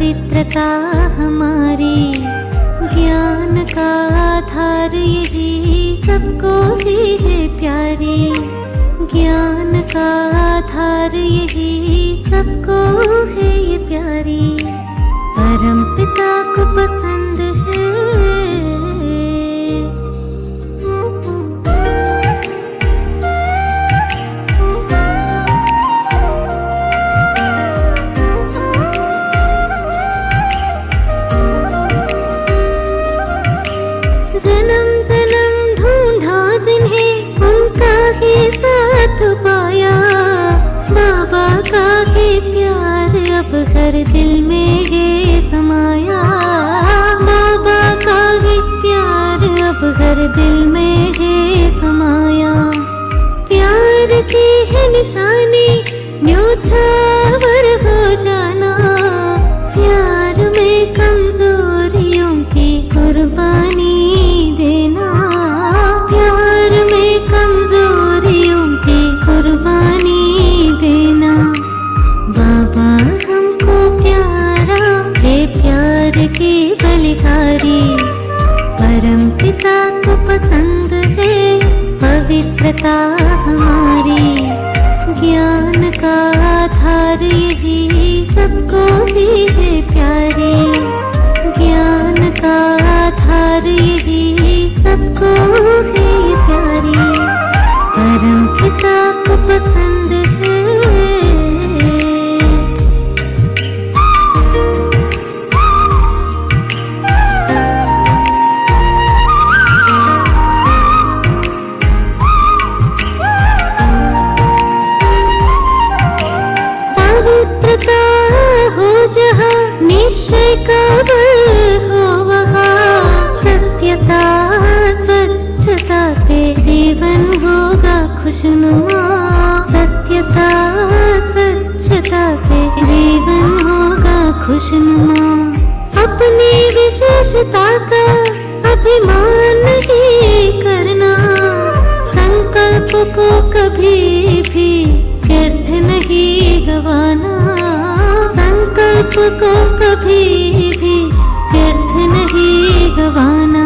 पवित्रता हमारी, ज्ञान का आधार यही सबको ही है प्यारी। ज्ञान का आधार यही सबको है ये प्यारी, परम पिता को पसंद है। जन्म जन्म ढूंढा जिन्हें उनका ही साथ पाया, बाबा का ही प्यार अब हर दिल में है समाया। बाबा का ही प्यार अब हर दिल में है समाया। प्यार की है निशानी न्योछावर हो जाना, प्यार में कमजोरियों की कुर्बानी देना। प्यार में कमजोरियों की कुर्बानी देना। बाबा हमको प्यारा है, प्यार की बलिहारी, परम पिता को पसंद है पवित्रता हमारी। ज्ञान का आधार यही सबको ही है प्यारी। ज्ञान का आधार यही सबको है प्यारी, परम पिता को पसंद है। पवित्रता हो जहाँ, निश्चय का बल हो वहाँ। सत्यता स्वच्छता से जीवन होगा खुशनुमा। सत्यता स्वच्छता से जीवन होगा खुशनुमा। अपनी विशेषता का अभिमान ही करना, संकल्प को कभी भी व्यर्थ नहीं गवाना। संकल्प को कभी भी व्यर्थ नहीं गवाना।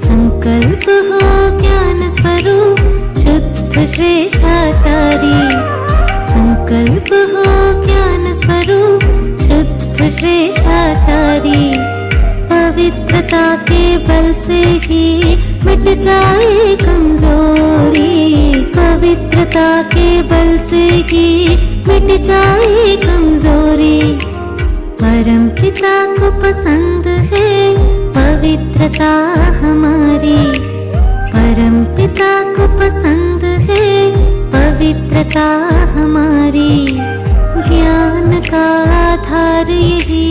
संकल्प हो ज्ञान स्वरूप शुद्ध श्रेष्ठाचारी। संकल्प हो ज्ञान स्वरूप शुद्ध श्रेष्ठाचारी। पवित्रता के बल से ही मिट जाए कमजोरी। पवित्रता के बल से ही मिट जाए कमजोरी, परम पिता को पसंद है पवित्रता हमारी। परम पिता को पसंद है पवित्रता हमारी। ज्ञान का आधार यही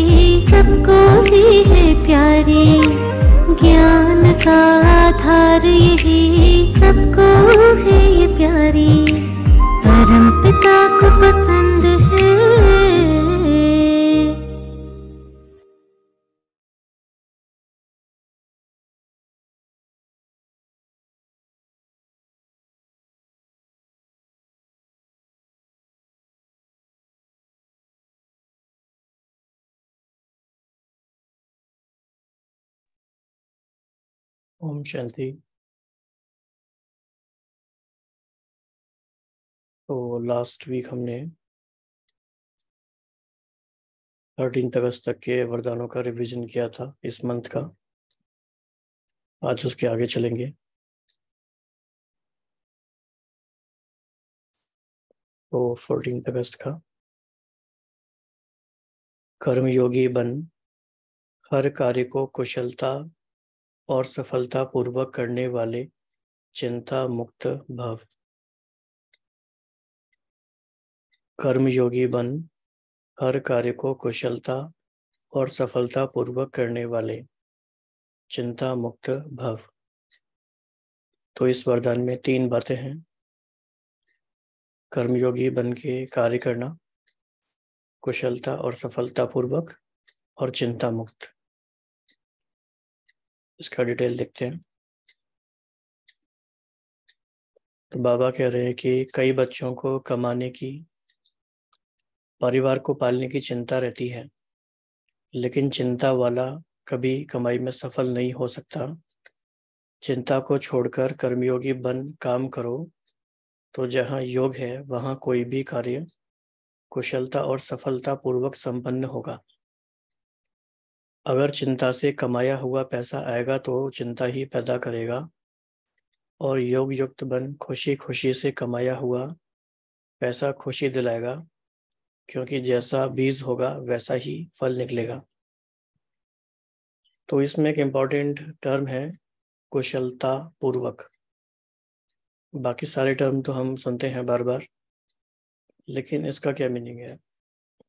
सबको ही है प्यारी। ज्ञान का आधार यही सबको है ये प्यारी, परम पिता को पसंद है। ओम शांति। तो लास्ट वीक हमने 13 अगस्त तक के वरदानों का रिवीजन किया था इस मंथ का। आज उसके आगे चलेंगे। तो 14 अगस्त का, कर्मयोगी बन, हर कार्य को कुशलता और सफलता पूर्वक करने वाले चिंता मुक्त भव। कर्मयोगी बन, हर कार्य को कुशलता और सफलता पूर्वक करने वाले चिंता मुक्त भव। तो इस वरदान में 3 बातें हैं। कर्मयोगी बन के कार्य करना, कुशलता और सफलता पूर्वक, और चिंता मुक्त। इसका डिटेल देखते हैं। तो बाबा कह रहे हैं कि कई बच्चों को कमाने की, परिवार को पालने की चिंता रहती है, लेकिन चिंता वाला कभी कमाई में सफल नहीं हो सकता। चिंता को छोड़कर कर्मयोगी बन काम करो, तो जहाँ योग है वहाँ कोई भी कार्य कुशलता और सफलता पूर्वक संपन्न होगा। अगर चिंता से कमाया हुआ पैसा आएगा तो चिंता ही पैदा करेगा, और योग युक्त बन खुशी खुशी से कमाया हुआ पैसा खुशी दिलाएगा, क्योंकि जैसा बीज होगा वैसा ही फल निकलेगा। तो इसमें एक इम्पॉर्टेंट टर्म है कुशलता पूर्वक। बाकी सारे टर्म तो हम सुनते हैं बार बार, लेकिन इसका क्या मीनिंग है?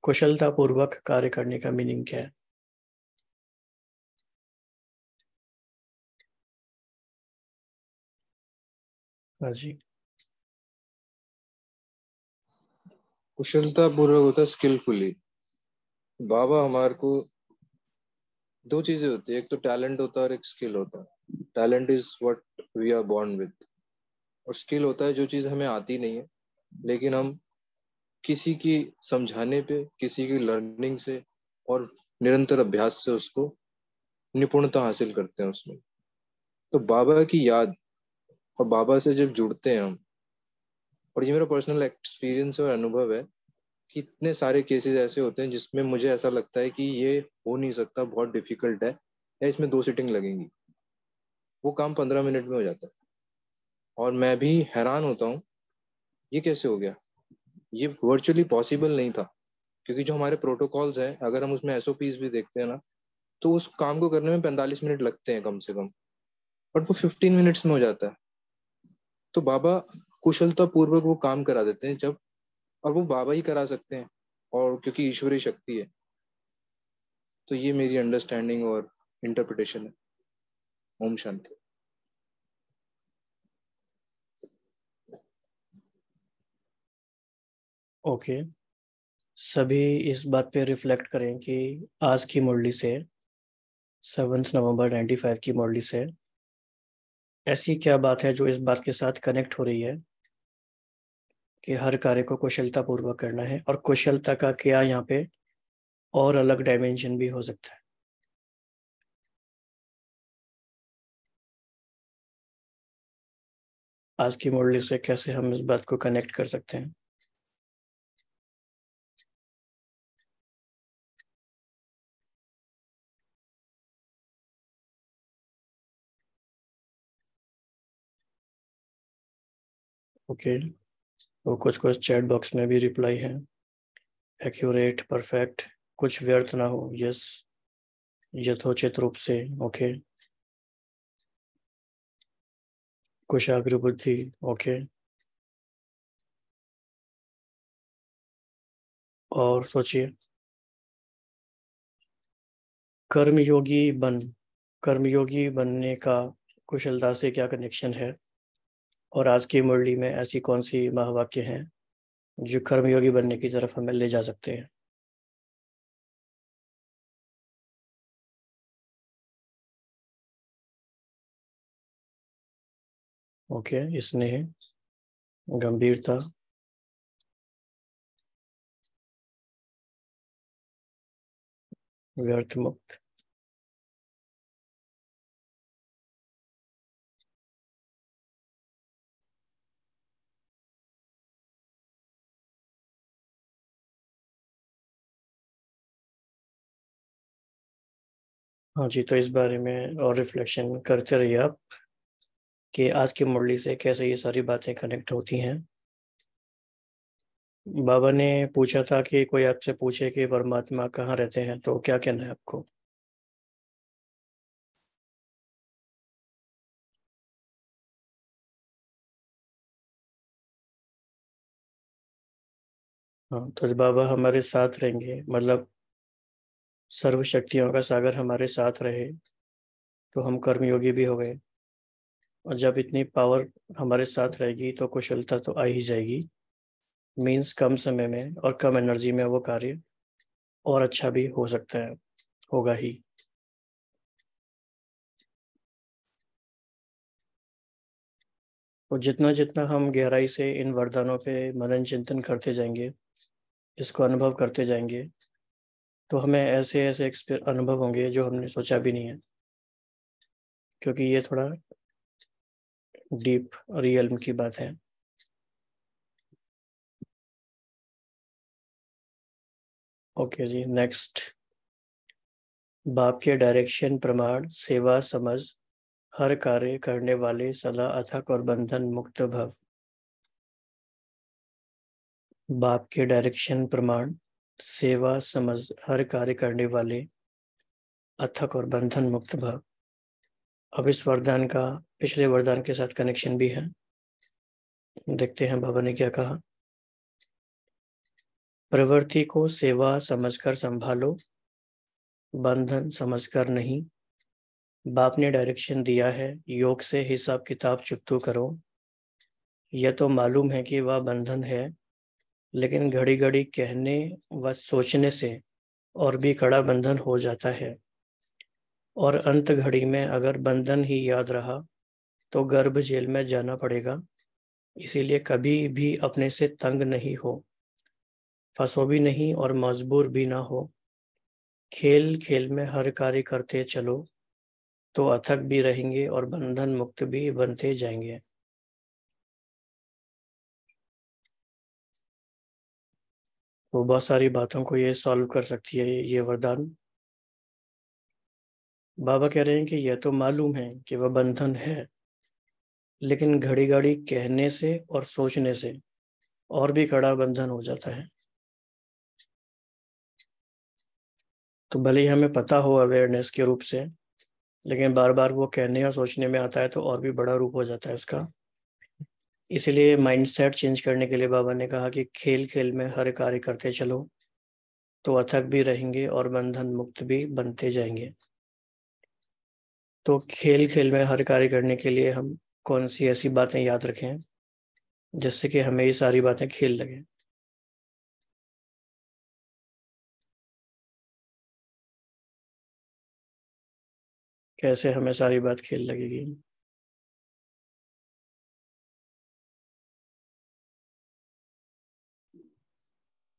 कुशलता पूर्वक कार्य करने का मीनिंग क्या है? हाँ जी। कुशलता पूर्वक होता है स्किलफुली। बाबा हमारे को दो चीजें होती है, एक तो टैलेंट होता है और एक स्किल होता है। Talent is what we are born with, और स्किल होता है जो चीज हमें आती नहीं है लेकिन हम किसी की समझाने पे, किसी की लर्निंग से और निरंतर अभ्यास से उसको निपुणता हासिल करते हैं उसमें। तो बाबा की याद और बाबा से जब जुड़ते हैं हम, और ये मेरा पर्सनल एक्सपीरियंस और अनुभव है कि इतने सारे केसेस ऐसे होते हैं जिसमें मुझे ऐसा लगता है कि ये हो नहीं सकता, बहुत डिफिकल्ट है, या इसमें 2 सीटिंग लगेंगी। वो काम 15 मिनट में हो जाता है, और मैं भी हैरान होता हूँ ये कैसे हो गया। ये वर्चुअली पॉसिबल नहीं था, क्योंकि जो हमारे प्रोटोकॉल्स हैं, अगर हम उसमें एसओपीज भी देखते हैं ना, तो उस काम को करने में 45 मिनट लगते हैं कम से कम, बट वो 15 मिनट्स में हो जाता है। तो बाबा कुशलता पूर्वक वो काम करा देते हैं जब, और वो बाबा ही करा सकते हैं, और क्योंकि ईश्वरीय शक्ति है। तो ये मेरी अंडरस्टैंडिंग और इंटरप्रिटेशन है। ओम शांति। ओके। सभी इस बात पे रिफ्लेक्ट करें कि आज की मुरली से, 7 नवंबर 95 की मुरली से ऐसी क्या बात है जो इस बात के साथ कनेक्ट हो रही है कि हर कार्य को कुशलता पूर्वक करना है, और कुशलता का क्या यहाँ पे और अलग डायमेंशन भी हो सकता है। आज की मुरली से कैसे हम इस बात को कनेक्ट कर सकते हैं? ओके, तो कुछ कुछ चैट बॉक्स में भी रिप्लाई है। एक्यूरेट, परफेक्ट, कुछ व्यर्थ ना हो, यस, यथोचित रूप से, ओके, कुशाग्र बुद्धि, ओके। और सोचिए, कर्मयोगी बन, कर्मयोगी बनने का कुशलता से क्या कनेक्शन है? और आज की मुरली में ऐसी कौन सी महावाक्य हैं जो कर्मयोगी बनने की तरफ हमें ले जा सकते हैं? ओके, स्नेह, गंभीरता, व्यर्थ मुक्त। हाँ जी, तो इस बारे में और रिफ्लेक्शन करते रहिए आप कि आज की मुरली से कैसे ये सारी बातें कनेक्ट होती हैं। बाबा ने पूछा था कि कोई आपसे पूछे कि परमात्मा कहाँ रहते हैं, तो क्या कहना है आपको? हाँ, तो बाबा हमारे साथ रहेंगे, मतलब सर्व शक्तियों का सागर हमारे साथ रहे, तो हम कर्मयोगी भी हो गए। और जब इतनी पावर हमारे साथ रहेगी तो कुशलता तो आ ही जाएगी। मीन्स कम समय में और कम एनर्जी में वो कार्य और अच्छा भी हो सकता है, होगा ही। और जितना जितना हम गहराई से इन वरदानों पे मनन चिंतन करते जाएंगे, इसको अनुभव करते जाएंगे, तो हमें ऐसे ऐसे अनुभव होंगे जो हमने सोचा भी नहीं है, क्योंकि ये थोड़ा डीप रियल की बात है। ओके जी, नेक्स्ट। बाप के डायरेक्शन, प्रमाण, सेवा, समझ, हर कार्य करने वाले सदा अथक और बंधन मुक्त भव। बाप के डायरेक्शन, प्रमाण, सेवा, समझ, हर कार्य करने वाले अथक और बंधन मुक्त भव। अब इस वरदान का पिछले वरदान के साथ कनेक्शन भी है। देखते हैं बाबा ने क्या कहा। प्रवृत्ति को सेवा समझकर संभालो, बंधन समझकर नहीं। बाप ने डायरेक्शन दिया है, योग से हिसाब किताब चुकतो करो। यह तो मालूम है कि वह बंधन है, लेकिन घड़ी घड़ी कहने व सोचने से और भी कड़ा बंधन हो जाता है। और अंत घड़ी में अगर बंधन ही याद रहा तो गर्भ जेल में जाना पड़ेगा। इसीलिए कभी भी अपने से तंग नहीं हो, फंसो भी नहीं और मजबूर भी ना हो। खेल खेल में हर कार्य करते चलो, तो अथक भी रहेंगे और बंधन मुक्त भी बनते जाएंगे। तो बहुत सारी बातों को ये सॉल्व कर सकती है ये वरदान। बाबा कह रहे हैं कि यह तो मालूम है कि वह बंधन है, लेकिन घड़ी घड़ी कहने से और सोचने से और भी कड़ा बंधन हो जाता है। तो भले ही हमें पता हो अवेयरनेस के रूप से, लेकिन बार बार वो कहने और सोचने में आता है तो और भी बड़ा रूप हो जाता है उसका। इसीलिए माइंडसेट चेंज करने के लिए बाबा ने कहा कि खेल खेल में हर कार्य करते चलो, तो अथक भी रहेंगे और बंधन मुक्त भी बनते जाएंगे। तो खेल खेल में हर कार्य करने के लिए हम कौन सी ऐसी बातें याद रखें जिससे कि हमें ये सारी बातें खेल लगे। कैसे हमें सारी बात खेल लगेगी।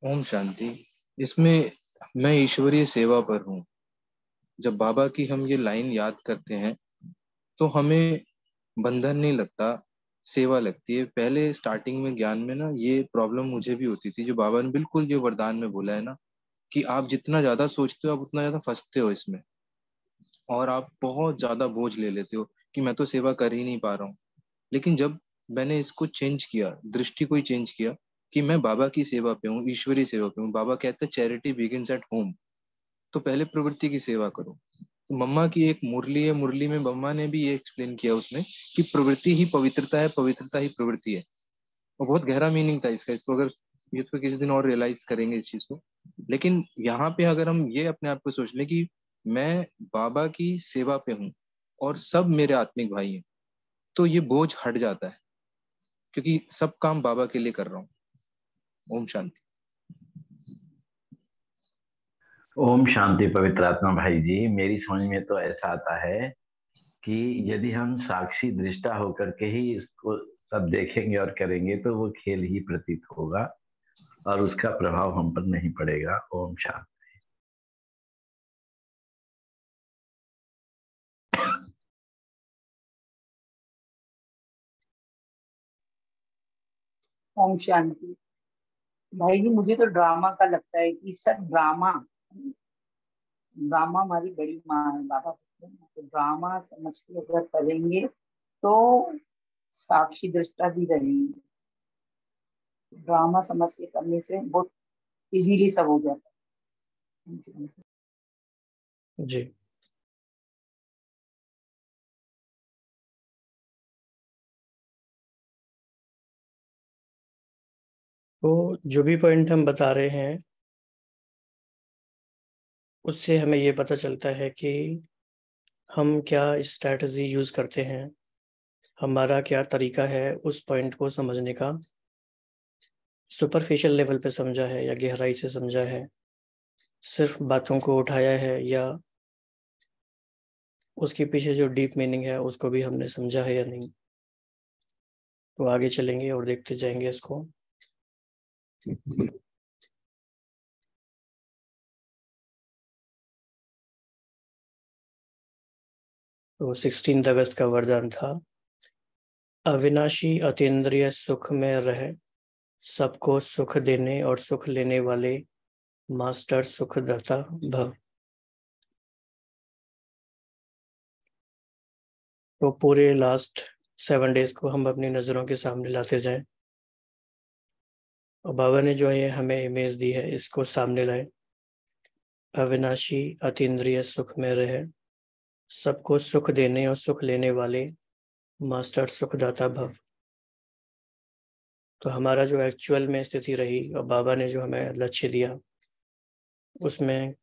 ओम शांति। इसमें मैं ईश्वरीय सेवा पर हूँ। जब बाबा की हम ये लाइन याद करते हैं तो हमें बंधन नहीं लगता, सेवा लगती है। पहले स्टार्टिंग में ज्ञान में ना ये प्रॉब्लम मुझे भी होती थी, जो बाबा ने बिल्कुल जो वरदान में बोला है ना, कि आप जितना ज्यादा सोचते हो आप उतना ज्यादा फंसते हो इसमें, और आप बहुत ज्यादा बोझ ले लेते हो कि मैं तो सेवा कर ही नहीं पा रहा हूँ। लेकिन जब मैंने इसको चेंज किया, दृष्टि को ही चेंज किया कि मैं बाबा की सेवा पे हूँ, ईश्वरीय सेवा पे हूँ। बाबा कहते हैं चैरिटी बिगिंस एट होम। तो पहले प्रवृत्ति की सेवा करो। तो मम्मा की एक मुरली है, मुरली में मम्मा ने भी ये एक्सप्लेन किया उसमें कि प्रवृत्ति ही पवित्रता है, पवित्रता ही प्रवृत्ति है। और बहुत गहरा मीनिंग था इसका। इसको अगर इसको किसी दिन और रियलाइज करेंगे इस चीज को। लेकिन यहाँ पे अगर हम ये अपने आप को सोच लें कि मैं बाबा की सेवा पे हूँ और सब मेरे आत्मिक भाई हैं, तो ये बोझ हट जाता है, क्योंकि सब काम बाबा के लिए कर रहा हूँ। ओम शांति। ओम शांति। पवित्र आत्मा भाई जी, मेरी समझ में तो ऐसा आता है कि यदि हम साक्षी दृष्टा होकर के ही इसको सब देखेंगे और करेंगे तो वो खेल ही प्रतीत होगा और उसका प्रभाव हम पर नहीं पड़ेगा। ओम शांति। ओम शांति। भाई जी, मुझे तो ड्रामा का लगता है कि सब ड्रामा ड्रामा हमारी बड़ी माँ है, बाबा कहते हैं। तो ड्रामा समझ के अगर करेंगे तो साक्षी दृष्टा भी रहेंगे। ड्रामा समझ के करने से बहुत इजीली सब हो जाता है। जी, तो जो भी पॉइंट हम बता रहे हैं उससे हमें ये पता चलता है कि हम क्या स्ट्रैटेजी यूज करते हैं, हमारा क्या तरीका है उस पॉइंट को समझने का। सुपरफिशियल लेवल पे समझा है या गहराई से समझा है, सिर्फ बातों को उठाया है, या उसके पीछे जो डीप मीनिंग है उसको भी हमने समझा है या नहीं। तो आगे चलेंगे और देखते जाएंगे इसको। तो 16 अगस्त का वरदान था, अविनाशी अतीन्द्रिय सुख में रह, सबको सुख देने और सुख लेने वाले मास्टर सुखदाता भव। तो पूरे लास्ट 7 डेज को हम अपनी नजरों के सामने लाते जाएं, और बाबा ने जो है हमें इमेज दी है, इसको सामने लाए। अविनाशी अतीन्द्रिय सुख में रहे, सबको सुख देने और सुख लेने वाले मास्टर सुखदाता भव। तो हमारा जो एक्चुअल में स्थिति रही और बाबा ने जो हमें लक्ष्य दिया, उसमें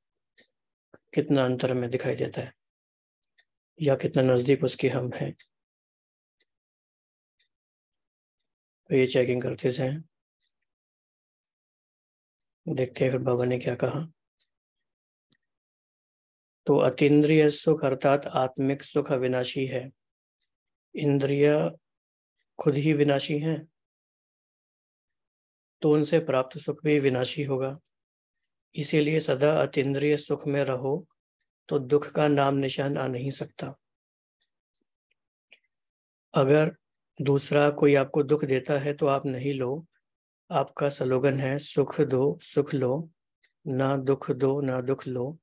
कितना अंतर हमें दिखाई देता है या कितना नजदीक उसके हम हैं। तो ये चेकिंग करते जाएं, देखते हैं फिर बाबा ने क्या कहा। तो अतीन्द्रिय सुख अर्थात आत्मिक सुख अविनाशी है। इंद्रिय खुद ही विनाशी हैं, तो उनसे प्राप्त सुख भी विनाशी होगा। इसीलिए सदा अतीन्द्रिय सुख में रहो तो दुख का नाम निशान आ नहीं सकता। अगर दूसरा कोई आपको दुख देता है तो आप नहीं लो। आपका स्लोगन है, सुख दो सुख लो, ना दुख दो ना दुख लो।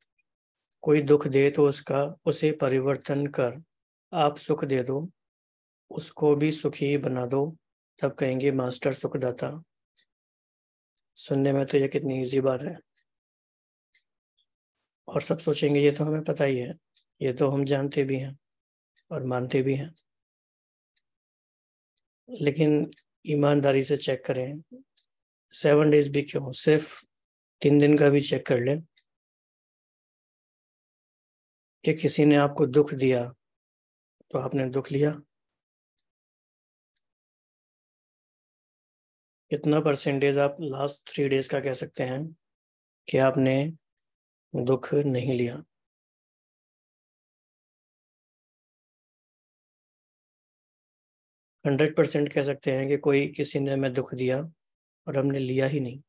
कोई दुख दे तो उसे परिवर्तन कर आप सुख दे दो, उसको भी सुखी बना दो, तब कहेंगे मास्टर सुखदाता। सुनने में तो ये कितनी इजी बात है, और सब सोचेंगे ये तो हमें पता ही है, ये तो हम जानते भी हैं और मानते भी हैं। लेकिन ईमानदारी से चेक करें, 7 डेज भी क्यों, सिर्फ 3 दिन का भी चेक कर लें कि किसी ने आपको दुख दिया तो आपने दुख लिया। कितना परसेंटेज आप लास्ट 3 डेज का कह सकते हैं कि आपने दुख नहीं लिया? 100% कह सकते हैं कि कोई किसी ने हमें दुख दिया और हमने लिया ही नहीं।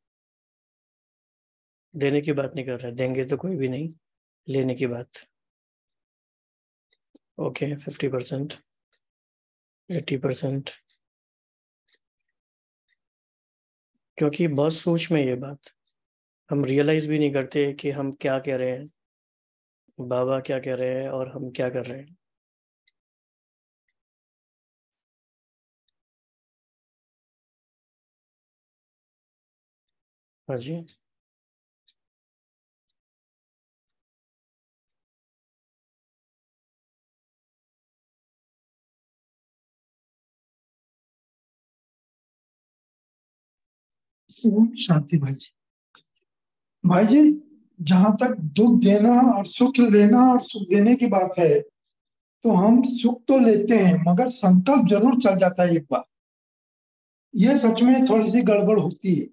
देने की बात नहीं कर रहे, देंगे तो कोई भी नहीं, लेने की बात। ओके, 50%, 80%। क्योंकि बहुत सूक्ष्म है ये बात, हम रियलाइज भी नहीं करते कि हम क्या कह रहे हैं, बाबा क्या कह रहे हैं और हम क्या कर रहे हैं। हाँ जी। ओम शांति भाई जी, जहां तक दुख देना और सुख लेना और सुख देने की बात है, तो हम सुख तो लेते हैं मगर संकल्प जरूर चल जाता है एक बार। यह सच में थोड़ी सी गड़बड़ होती है।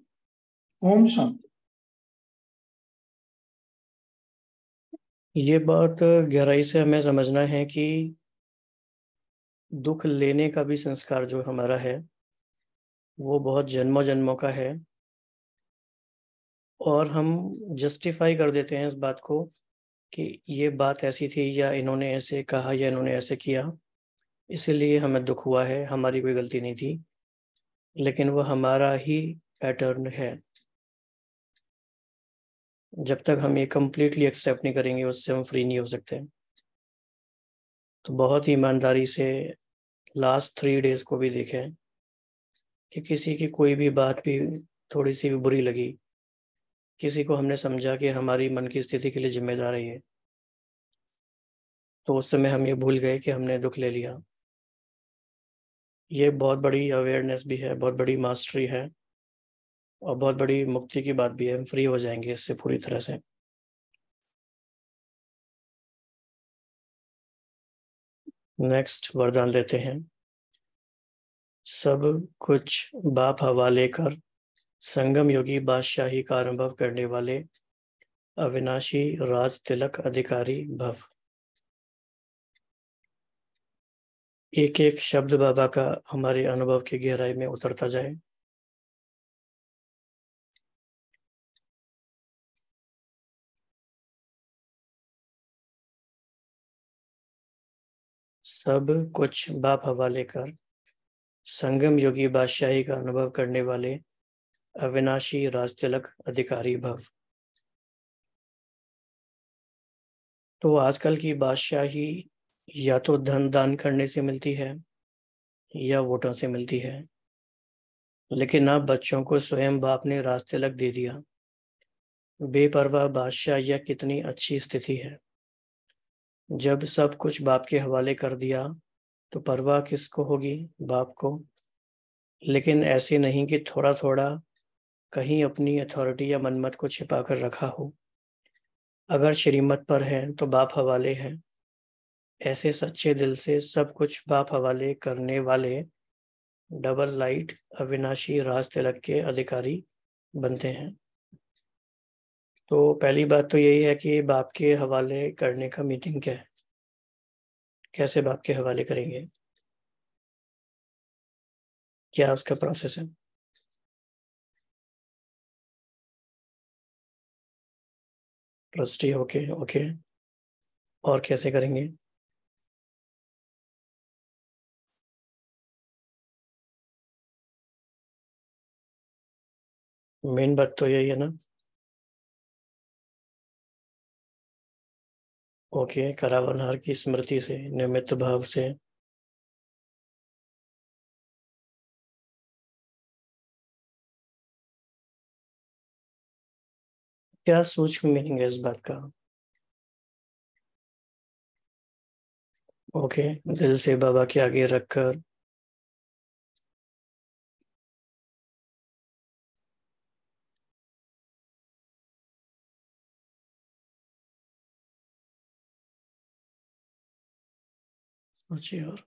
ओम शांति। ये बात गहराई से हमें समझना है कि दुख लेने का भी संस्कार जो हमारा है वो बहुत जन्मों जन्मों का है, और हम जस्टिफाई कर देते हैं इस बात को कि ये बात ऐसी थी, या इन्होंने ऐसे कहा, या इन्होंने ऐसे किया, इसीलिए हमें दुख हुआ है, हमारी कोई गलती नहीं थी। लेकिन वो हमारा ही पैटर्न है। जब तक हम ये कंप्लीटली एक्सेप्ट नहीं करेंगे, उससे हम फ्री नहीं हो सकते। तो बहुत ही ईमानदारी से लास्ट 3 डेज को भी देखें कि किसी की कोई भी बात भी थोड़ी सी भी बुरी लगी, किसी को हमने समझा कि हमारी मन की स्थिति के लिए जिम्मेदार है ये, तो उस समय हम ये भूल गए कि हमने दुख ले लिया। ये बहुत बड़ी अवेयरनेस भी है, बहुत बड़ी मास्टरी है, और बहुत बड़ी मुक्ति की बात भी है। हम फ्री हो जाएंगे इससे पूरी तरह से। नेक्स्ट वरदान लेते हैं। सब कुछ बाप हवाले कर, संगम योगी बादशाही का अनुभव करने वाले अविनाशी राज तिलक अधिकारी भव। एक एक शब्द बाबा का हमारे अनुभव की गहराई में उतरता जाए। सब कुछ बाप हवाले कर संगम योगी बादशाही का अनुभव करने वाले अविनाशी राजतिलक अधिकारी भव। तो आजकल की बादशाही या तो धन दान करने से मिलती है या वोटों से मिलती है, लेकिन अब बच्चों को स्वयं बाप ने राजतिलक दे दिया। बेपरवाह बादशाह यह कितनी अच्छी स्थिति है। जब सब कुछ बाप के हवाले कर दिया तो परवाह किसको होगी? बाप को। लेकिन ऐसे नहीं कि थोड़ा थोड़ा कहीं अपनी अथॉरिटी या मनमत को छिपा कर रखा हो। अगर श्रीमत पर है तो बाप हवाले है। ऐसे सच्चे दिल से सब कुछ बाप हवाले करने वाले डबल लाइट अविनाशी राज तिलक के अधिकारी बनते हैं। तो पहली बात तो यही है कि बाप के हवाले करने का मीटिंग क्या है, कैसे बाप के हवाले करेंगे, क्या उसका प्रोसेस है। ट्रस्टी ओके ओके, और कैसे करेंगे? मेन बात तो यही है ना। ओके, करावनहार की स्मृति से, निमित्त भाव से। क्या सूक्ष्म मीनिंग है इस बात का? ओके, दिल से बाबा के आगे रखकर सोचिए। और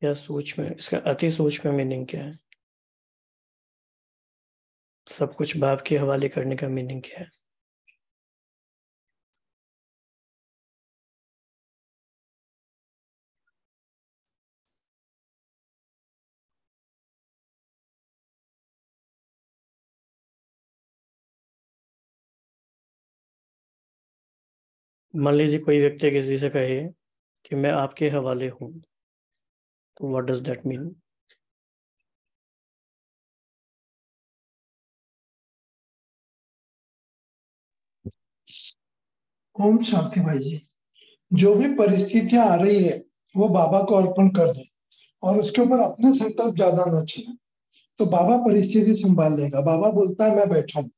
क्या सूक्ष्म, इसका अति सूक्ष्म मीनिंग क्या है? सब कुछ बाप के हवाले करने का मीनिंग क्या है? मान लीजिए कोई व्यक्ति किसी से कहे कि मैं आपके हवाले हूं, तो what does that mean? Om Shanti भाई जी। जो भी परिस्थितियां आ रही है वो बाबा को अर्पण कर दे और उसके ऊपर अपने संकल्प ज्यादा न छीने, तो बाबा परिस्थिति संभाल लेगा। बाबा बोलता है मैं बैठा हूँ,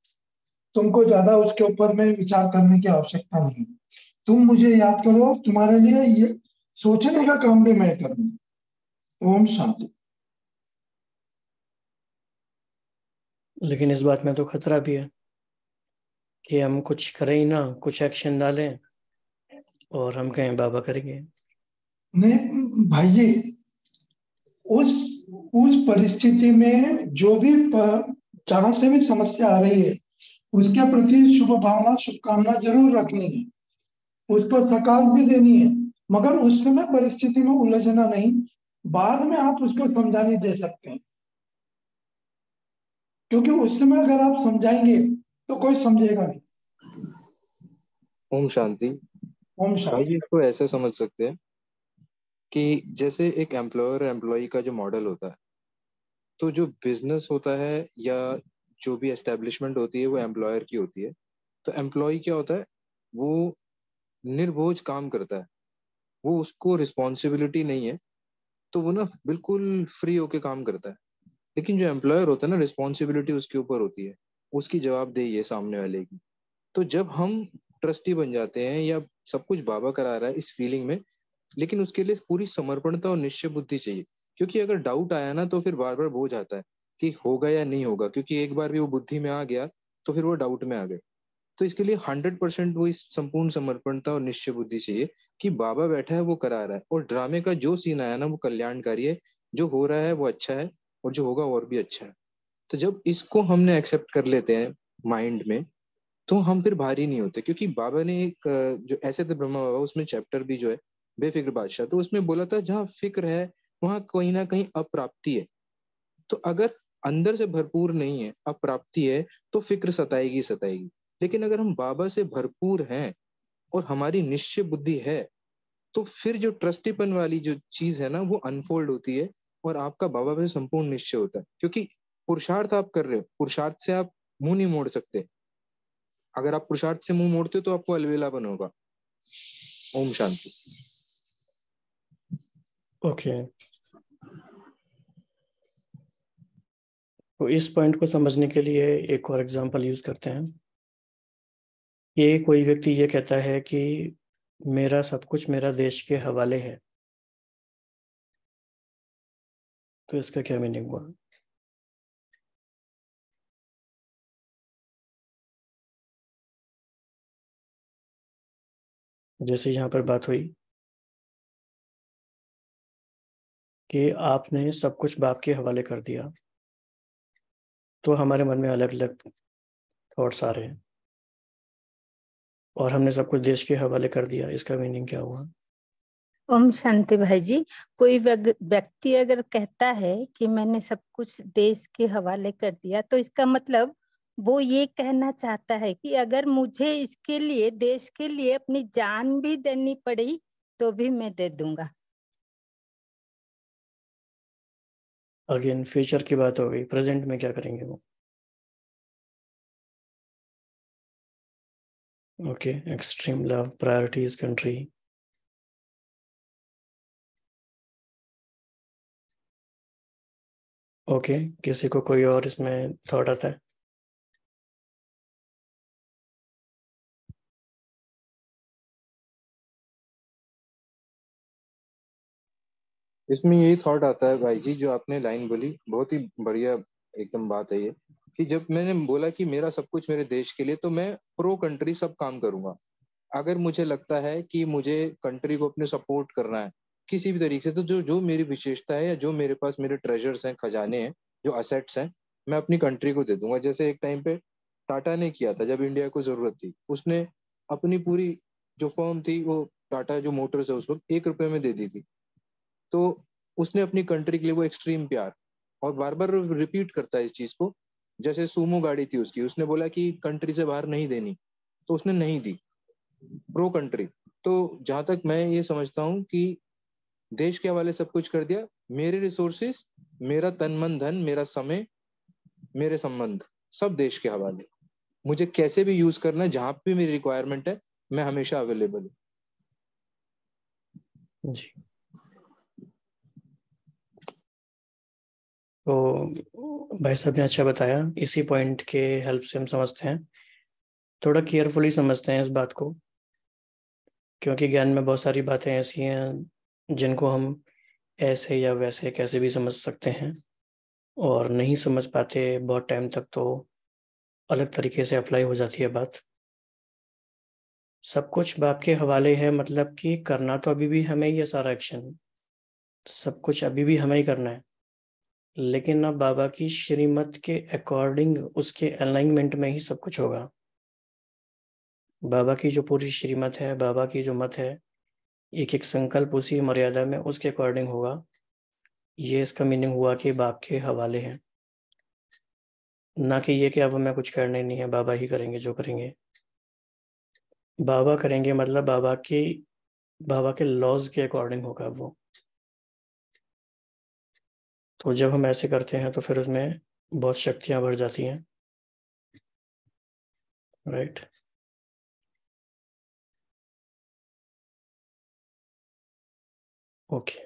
तुमको ज्यादा उसके ऊपर में विचार करने की आवश्यकता नहीं। तुम मुझे याद करो, तुम्हारे लिए ये सोचने का काम भी मैं करूंगा। ओम शांति। लेकिन इस बात में तो खतरा भी है कि हम कुछ करें ही ना, कुछ एक्शन डालें और हम कहें बाबा करेंगे। नहीं भाई जी, उस परिस्थिति में जो भी जहां से भी समस्या आ रही है उसके प्रति शुभ भावना शुभकामना जरूर रखनी है, उसको सकाल भी देनी है, मगर उस समय परिस्थिति में उलझना नहीं। बाद में आप उसको समझाने दे सकते हैं, क्योंकि उस समय अगर आप समझाएंगे तो कोई समझेगा नहीं। ओम शांति। ओम भाई शांति। जी, इसको ऐसे समझ सकते हैं कि जैसे एक एम्प्लॉयर एम्प्लॉय का जो मॉडल होता है, तो जो बिजनेस होता है या जो भी एस्टेब्लिशमेंट होती है वो एम्प्लॉयर की होती है। तो एम्प्लॉय क्या होता है, वो निर्बोझ काम करता है, वो उसको रिस्पॉन्सिबिलिटी नहीं है, तो वो ना बिल्कुल फ्री होके काम करता है। लेकिन जो एम्प्लॉयर होता है ना, रिस्पॉन्सिबिलिटी उसके ऊपर होती है, उसकी जवाबदेही है सामने वाले की। तो जब हम ट्रस्टी बन जाते हैं या सब कुछ बाबा करा रहा है इस फीलिंग में, लेकिन उसके लिए पूरी समर्पणता और निश्चय बुद्धि चाहिए। क्योंकि अगर डाउट आया ना तो फिर बार बार बोझ आता है कि होगा या नहीं होगा, क्योंकि एक बार भी वो बुद्धि में आ गया तो फिर वो डाउट में आ गए। तो इसके लिए 100% वो इस संपूर्ण समर्पणता और निश्चय बुद्धि चाहिए कि बाबा बैठा है, वो करा रहा है, और ड्रामे का जो सीन आया ना वो कल्याणकारी है, जो हो रहा है वो अच्छा है, और जो होगा और भी अच्छा है। तो जब इसको हमने एक्सेप्ट कर लेते हैं माइंड में, तो हम फिर भारी नहीं होते। क्योंकि बाबा ने एक जो ऐसे थे ब्रह्मा बाबा, उसमें चैप्टर भी जो है बेफिक्र बादशाह, तो उसमें बोला था जहाँ फिक्र है वहां कहीं ना कहीं अप्राप्ति है। तो अगर अंदर से भरपूर नहीं है, अप्राप्ति है, तो फिक्र सताएगी सताएगी। लेकिन अगर हम बाबा से भरपूर हैं और हमारी निश्चय बुद्धि है, तो फिर जो ट्रस्टीपन वाली जो चीज है ना, वो अनफोल्ड होती है और आपका बाबा पे संपूर्ण निश्चय होता है। क्योंकि पुरुषार्थ आप कर रहे हो, पुरुषार्थ से आप मुंह नहीं मोड़ सकते। अगर आप पुरुषार्थ से मुंह मोड़ते हो तो आपको अलवेलापन होगा। ओम शांति। ओके, तो इस पॉइंट को समझने के लिए एक और एग्जांपल यूज करते हैं। ये कोई व्यक्ति ये कहता है कि मेरा सब कुछ मेरा देश के हवाले है, तो इसका क्या मीनिंग हुआ? जैसे यहाँ पर बात हुई कि आपने सब कुछ बाप के हवाले कर दिया, तो हमारे मन में अलग अलग थॉट्स आ रहे हैं, और हमने सब कुछ देश के हवाले कर दिया, इसका मीनिंग क्या हुआ? ओम शांति भाई जी, कोई व्यक्ति अगर कहता है कि मैंने सब कुछ देश के हवाले कर दिया, तो इसका मतलब वो ये कहना चाहता है कि अगर मुझे इसके लिए, देश के लिए अपनी जान भी देनी पड़ी तो भी मैं दे दूंगा। अगेन फ्यूचर की बात हो गई, प्रेजेंट में क्या करेंगे वो? Okay, extreme love, priorities, country. Okay, किसी को कोई और इसमें थॉट आता है? इसमें यही थॉट आता है भाई जी, जो आपने लाइन बोली बहुत ही बढ़िया एकदम बात है ये, कि जब मैंने बोला कि मेरा सब कुछ मेरे देश के लिए, तो मैं प्रो कंट्री सब काम करूंगा। अगर मुझे लगता है कि मुझे कंट्री को अपने सपोर्ट करना है किसी भी तरीके से, तो जो जो मेरी विशेषता है या जो मेरे पास मेरे ट्रेजर्स हैं, खजाने हैं, जो असेट्स हैं, मैं अपनी कंट्री को दे दूंगा। जैसे एक टाइम पे टाटा ने किया था, जब इंडिया को जरूरत थी, उसने अपनी पूरी जो फर्म थी, वो टाटा जो मोटर्स है, उस वक्त 1 रुपए में दे दी थी। तो उसने अपनी कंट्री के लिए वो एक्सट्रीम प्यार, और बार बार रिपीट करता है इस चीज को। जैसे सूमो गाड़ी थी उसकी, उसने बोला कि कंट्री से बाहर नहीं देनी, तो उसने नहीं दी, प्रो कंट्री। तो जहां तक मैं ये समझता हूँ कि देश के हवाले सब कुछ कर दिया, मेरे रिसोर्सेस, मेरा तन मन धन, मेरा समय, मेरे संबंध, सब देश के हवाले। मुझे कैसे भी यूज करना है, जहां भी मेरी रिक्वायरमेंट है, मैं हमेशा अवेलेबल हूँ। जी, तो भाई साहब ने अच्छा बताया। इसी पॉइंट के हेल्प से हम समझते हैं, थोड़ा केयरफुली समझते हैं इस बात को, क्योंकि ज्ञान में बहुत सारी बातें ऐसी हैं जिनको हम ऐसे या वैसे कैसे भी समझ सकते हैं, और नहीं समझ पाते बहुत टाइम तक तो अलग तरीके से अप्लाई हो जाती है बात। सब कुछ बाप के हवाले है, मतलब कि करना तो अभी भी हमें ही है, सारा एक्शन सब कुछ अभी भी हमें ही करना है, लेकिन अब बाबा की श्रीमत के अकॉर्डिंग, उसके अलाइनमेंट में ही सब कुछ होगा। बाबा की जो पूरी श्रीमत है, बाबा की जो मत है, एक एक संकल्प उसी मर्यादा में उसके अकॉर्डिंग होगा। ये इसका मीनिंग हुआ कि बाप के हवाले हैं, ना कि ये कि अब हमें कुछ करना ही नहीं है, बाबा ही करेंगे जो करेंगे। बाबा करेंगे मतलब बाबा के लॉज के अकॉर्डिंग होगा वो। तो जब हम ऐसे करते हैं तो फिर उसमें बहुत शक्तियां बढ़ जाती हैं, राइट। ओके,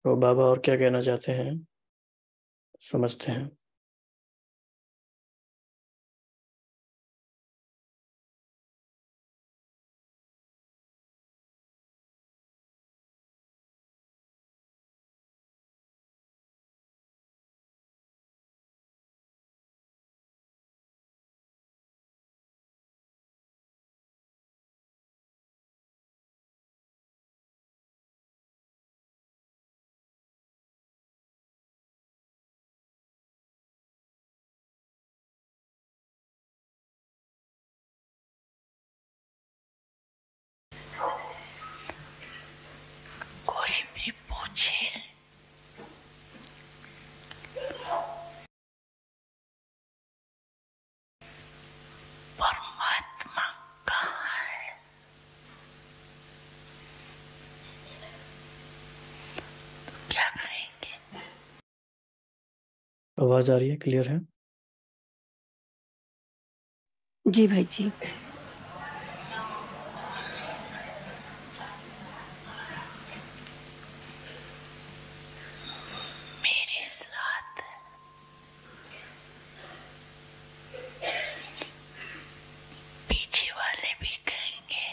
तो बाबा और क्या कहना चाहते हैं समझते हैं। कोई भी पूछे। आवाज आ रही है? क्लियर है? जी भाई जी। मेरे साथ पीछे वाले भी कहेंगे,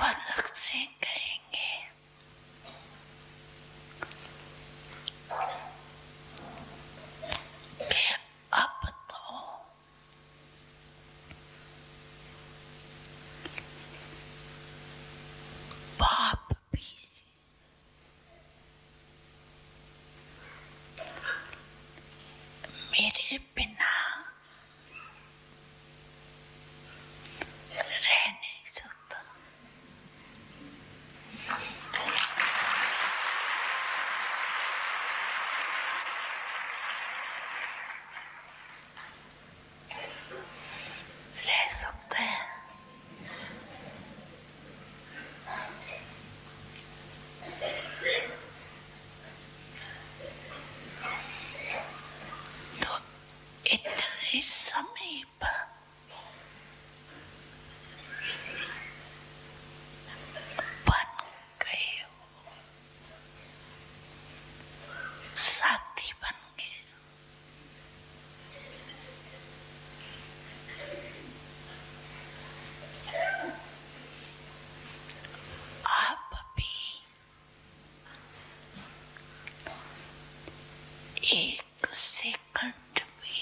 फलक से कहेंगे, कि अब तो बाप भी मेरे बिना रह नहीं सकता। रह सकता है। तो इतने समीप बन गए हो, साथी बन गए। आप भी एक सेकंड भी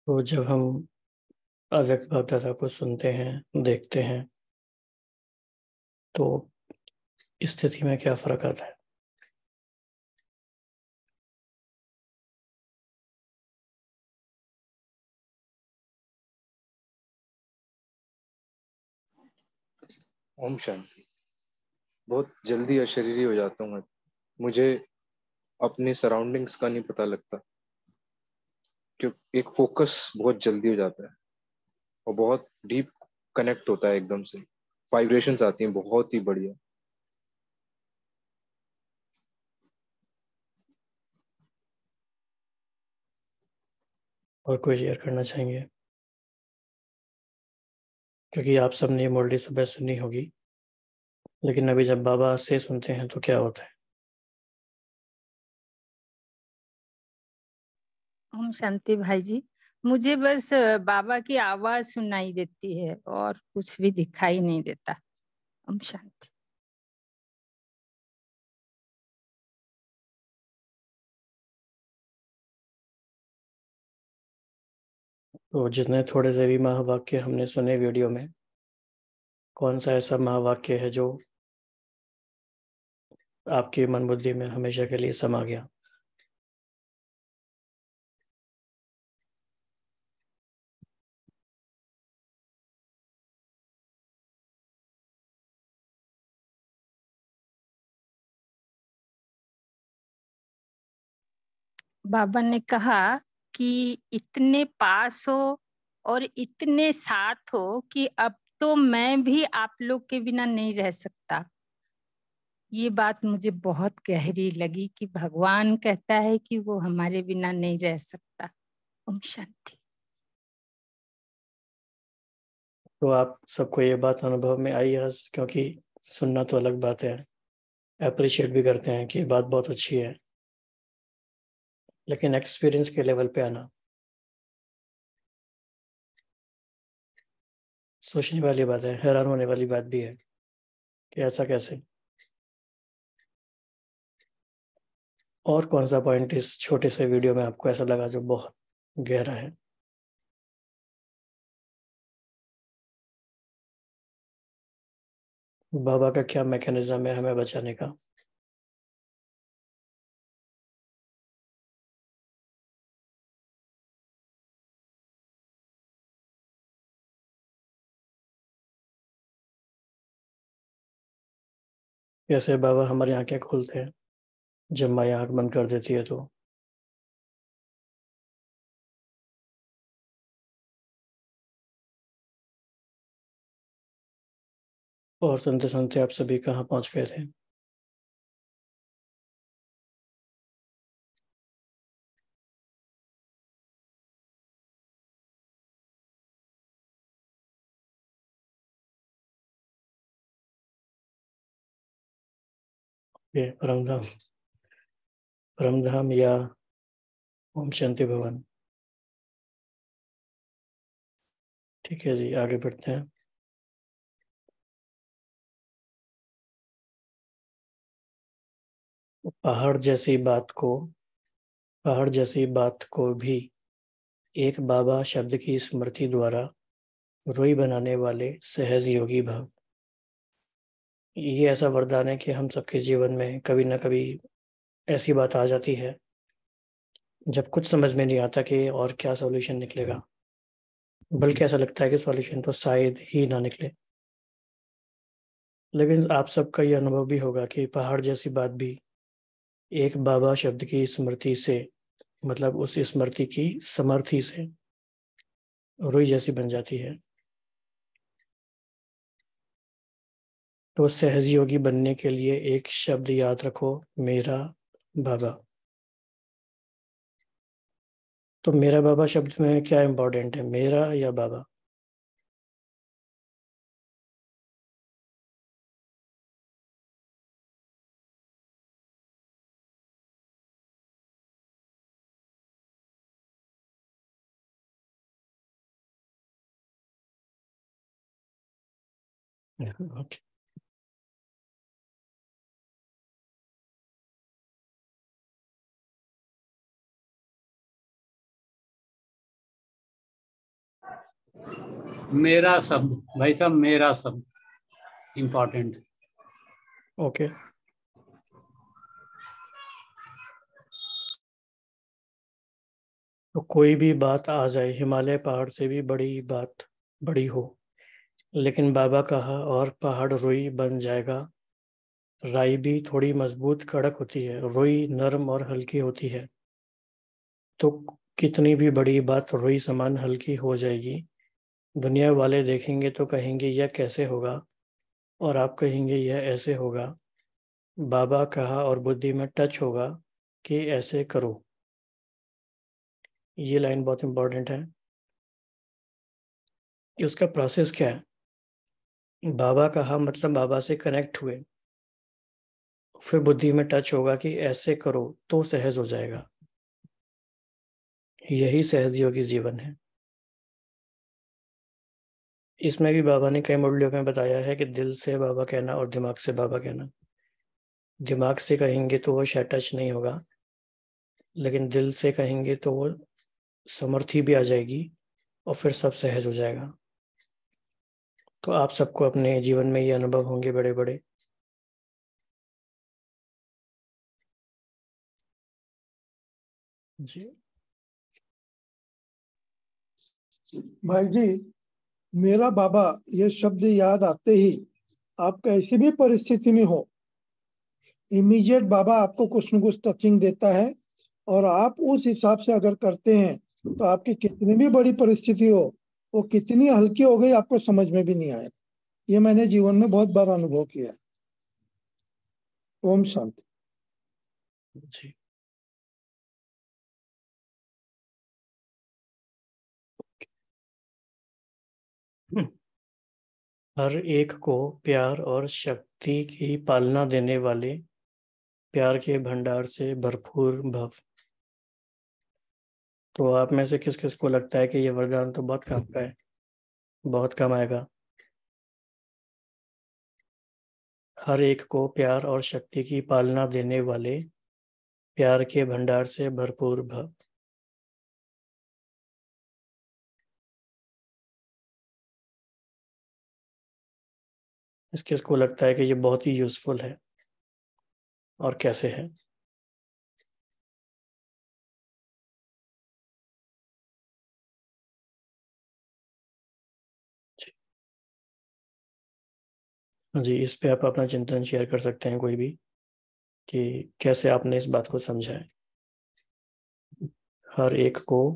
तो जब हम अव्यक्त बापदादा को सुनते हैं, देखते हैं, तो इस स्थिति में क्या फर्क आता है? ओम शांति। बहुत जल्दी अशरीरी हो जाता हूँ मैं। मुझे अपनी सराउंडिंग्स का नहीं पता लगता, क्योंकि एक फोकस बहुत जल्दी हो जाता है और बहुत डीप कनेक्ट होता है एकदम से। वाइब्रेशंस आती हैं बहुत ही बढ़िया। और कोई शेयर करना चाहेंगे? क्योंकि आप सबने ये मुरली सुबह सुनी होगी, लेकिन अभी जब बाबा से सुनते हैं तो क्या होता है? ओम शांति भाई जी। मुझे बस बाबा की आवाज सुनाई देती है और कुछ भी दिखाई नहीं देता। ओम शांति। तो जितने थोड़े से भी महावाक्य हमने सुने वीडियो में, कौन सा ऐसा महावाक्य है जो आपकी मन बुद्धि में हमेशा के लिए समा गया? बाबा ने कहा कि इतने पास हो और इतने साथ हो कि अब तो मैं भी आप लोग के बिना नहीं रह सकता। ये बात मुझे बहुत गहरी लगी कि भगवान कहता है कि वो हमारे बिना नहीं रह सकता। ओम शांति। तो आप सबको ये बात अनुभव में आई है? क्योंकि सुनना तो अलग बात है, अप्रिशिएट भी करते हैं कि ये बात बहुत अच्छी है, लेकिन एक्सपीरियंस के लेवल पे आना सोचने वाली बात है, हैरान होने वाली बात भी है कि ऐसा कैसे। और कौन सा पॉइंट इस छोटे से वीडियो में आपको ऐसा लगा जो बहुत गहरा है? बाबा का क्या मैकेनिज्म है हमें बचाने का? कैसे बाबा हमारी आंखें खोलते हैं जब माया आंख बंद कर देती है? तो और सुनते सुनते आप सभी कहाँ पहुंच गए थे? ये परमधाम, परमधाम या ओम शांति भवन। ठीक है जी, आगे बढ़ते हैं। पहाड़ जैसी बात को भी एक बाबा शब्द की स्मृति द्वारा रोई बनाने वाले सहज योगी भव। ये ऐसा वरदान है कि हम सबके जीवन में कभी ना कभी ऐसी बात आ जाती है जब कुछ समझ में नहीं आता कि और क्या सॉल्यूशन निकलेगा, बल्कि ऐसा लगता है कि सॉल्यूशन तो शायद ही ना निकले। लेकिन आप सबका ये अनुभव भी होगा कि पहाड़ जैसी बात भी एक बाबा शब्द की स्मृति से, मतलब उस स्मृति की समर्थी से रुई जैसी बन जाती है। तो सहज योगी बनने के लिए एक शब्द याद रखो, मेरा बाबा। तो मेरा बाबा शब्द में क्या इंपॉर्टेंट है, मेरा या बाबा? ओके। मेरा शब्द भाई साहब, मेरा शब्द इम्पोर्टेंट। ओके। तो कोई भी बात आ जाए, हिमालय पहाड़ से भी बड़ी बात बड़ी हो, लेकिन बाबा कहा और पहाड़ रुई बन जाएगा। राई भी थोड़ी मजबूत कड़क होती है, रुई नरम और हल्की होती है। तो कितनी भी बड़ी बात रुई समान हल्की हो जाएगी। दुनिया वाले देखेंगे तो कहेंगे यह कैसे होगा, और आप कहेंगे यह ऐसे होगा। बाबा कहा और बुद्धि में टच होगा कि ऐसे करो। ये लाइन बहुत इंपॉर्टेंट है कि उसका प्रोसेस क्या है। बाबा कहा मतलब बाबा से कनेक्ट हुए, फिर बुद्धि में टच होगा कि ऐसे करो तो सहज हो जाएगा। यही सहज योगी जीवन है। इसमें भी बाबा ने कई मुरलियों में बताया है कि दिल से बाबा कहना और दिमाग से बाबा कहना। दिमाग से कहेंगे तो वो शायद टच नहीं होगा, लेकिन दिल से कहेंगे तो वो समर्थी भी आ जाएगी और फिर सब सहज हो जाएगा। तो आप सबको अपने जीवन में ये अनुभव होंगे बड़े बड़े। जी भाई जी, मेरा बाबा ये शब्द याद आते ही आप कैसी भी परिस्थिति में हो, इमीडिएट बाबा आपको कुछ न कुछ टचिंग देता है, और आप उस हिसाब से अगर करते हैं तो आपकी कितनी भी बड़ी परिस्थिति हो, वो कितनी हल्की हो गई आपको समझ में भी नहीं आए। ये मैंने जीवन में बहुत बार अनुभव किया है। ओम शांति। जी। हर एक को प्यार और शक्ति की पालना देने वाले प्यार के भंडार से भरपूर भव। तो आप में से किस किस को लगता है कि ये वरदान तो बहुत काम का है, बहुत काम आएगा। हर एक को प्यार और शक्ति की पालना देने वाले प्यार के भंडार से भरपूर भव। किस किस को लगता है कि ये बहुत ही यूजफुल है, और कैसे है। जी, इस पे आप अपना चिंतन शेयर कर सकते हैं कोई भी, कि कैसे आपने इस बात को समझा है। हर एक को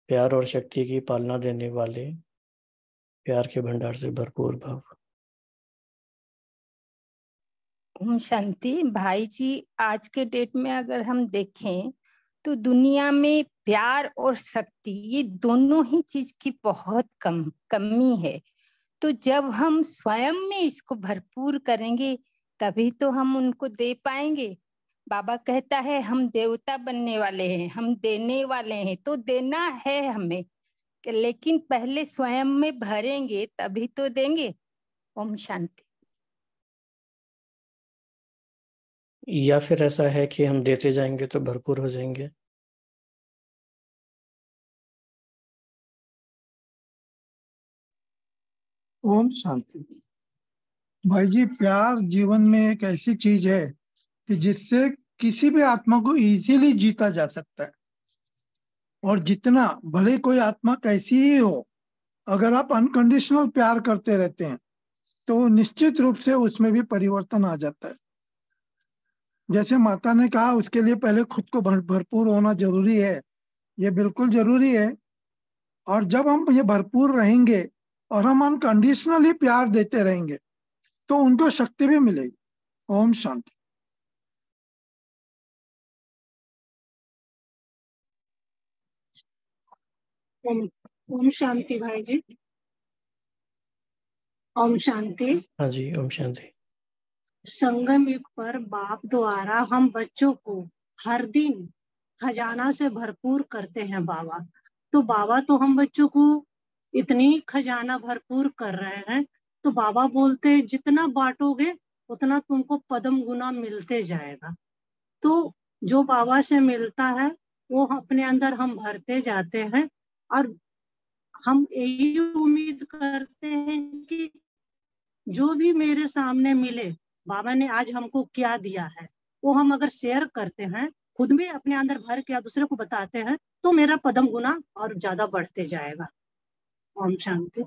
प्यार और शक्ति की पालना देने वाले प्यार के भंडार से भरपूर भव। ओम शांति। भाई जी, आज के डेट में अगर हम देखें तो दुनिया में प्यार और शक्ति, ये दोनों ही चीज की बहुत कमी है। तो जब हम स्वयं में इसको भरपूर करेंगे तभी तो हम उनको दे पाएंगे। बाबा कहता है हम देवता बनने वाले हैं, हम देने वाले हैं, तो देना है हमें, लेकिन पहले स्वयं में भरेंगे तभी तो देंगे। ओम शांति। या फिर ऐसा है कि हम देते जाएंगे तो भरपूर हो जाएंगे। ओम शांति। भाई जी, प्यार जीवन में एक ऐसी चीज है कि जिससे किसी भी आत्मा को इजीली जीता जा सकता है। और जितना भले कोई आत्मा कैसी ही हो, अगर आप अनकंडीशनल प्यार करते रहते हैं तो निश्चित रूप से उसमें भी परिवर्तन आ जाता है। जैसे माता ने कहा, उसके लिए पहले खुद को भरपूर होना जरूरी है। ये बिल्कुल जरूरी है। और जब हम ये भरपूर रहेंगे और हम अनकंडीशनली प्यार देते रहेंगे तो उनको शक्ति भी मिलेगी। ओम शांति। ओम ओम शांति भाई जी। ओम शांति। हाँ जी, ओम शांति। संगम युग पर बाप द्वारा हम बच्चों को हर दिन खजाना से भरपूर करते हैं बाबा। तो बाबा तो हम बच्चों को इतनी खजाना भरपूर कर रहे हैं, तो बाबा बोलते हैं जितना बांटोगे उतना तुमको पद्म गुना मिलते जाएगा। तो जो बाबा से मिलता है वो अपने अंदर हम भरते जाते हैं, और हम यही उम्मीद करते हैं कि जो भी मेरे सामने मिले, बाबा ने आज हमको क्या दिया है, वो हम अगर शेयर करते हैं, खुद में अपने अंदर भर के दूसरे को बताते हैं, तो मेरा पदम गुना और ज्यादा बढ़ते जाएगा। ओम शांति।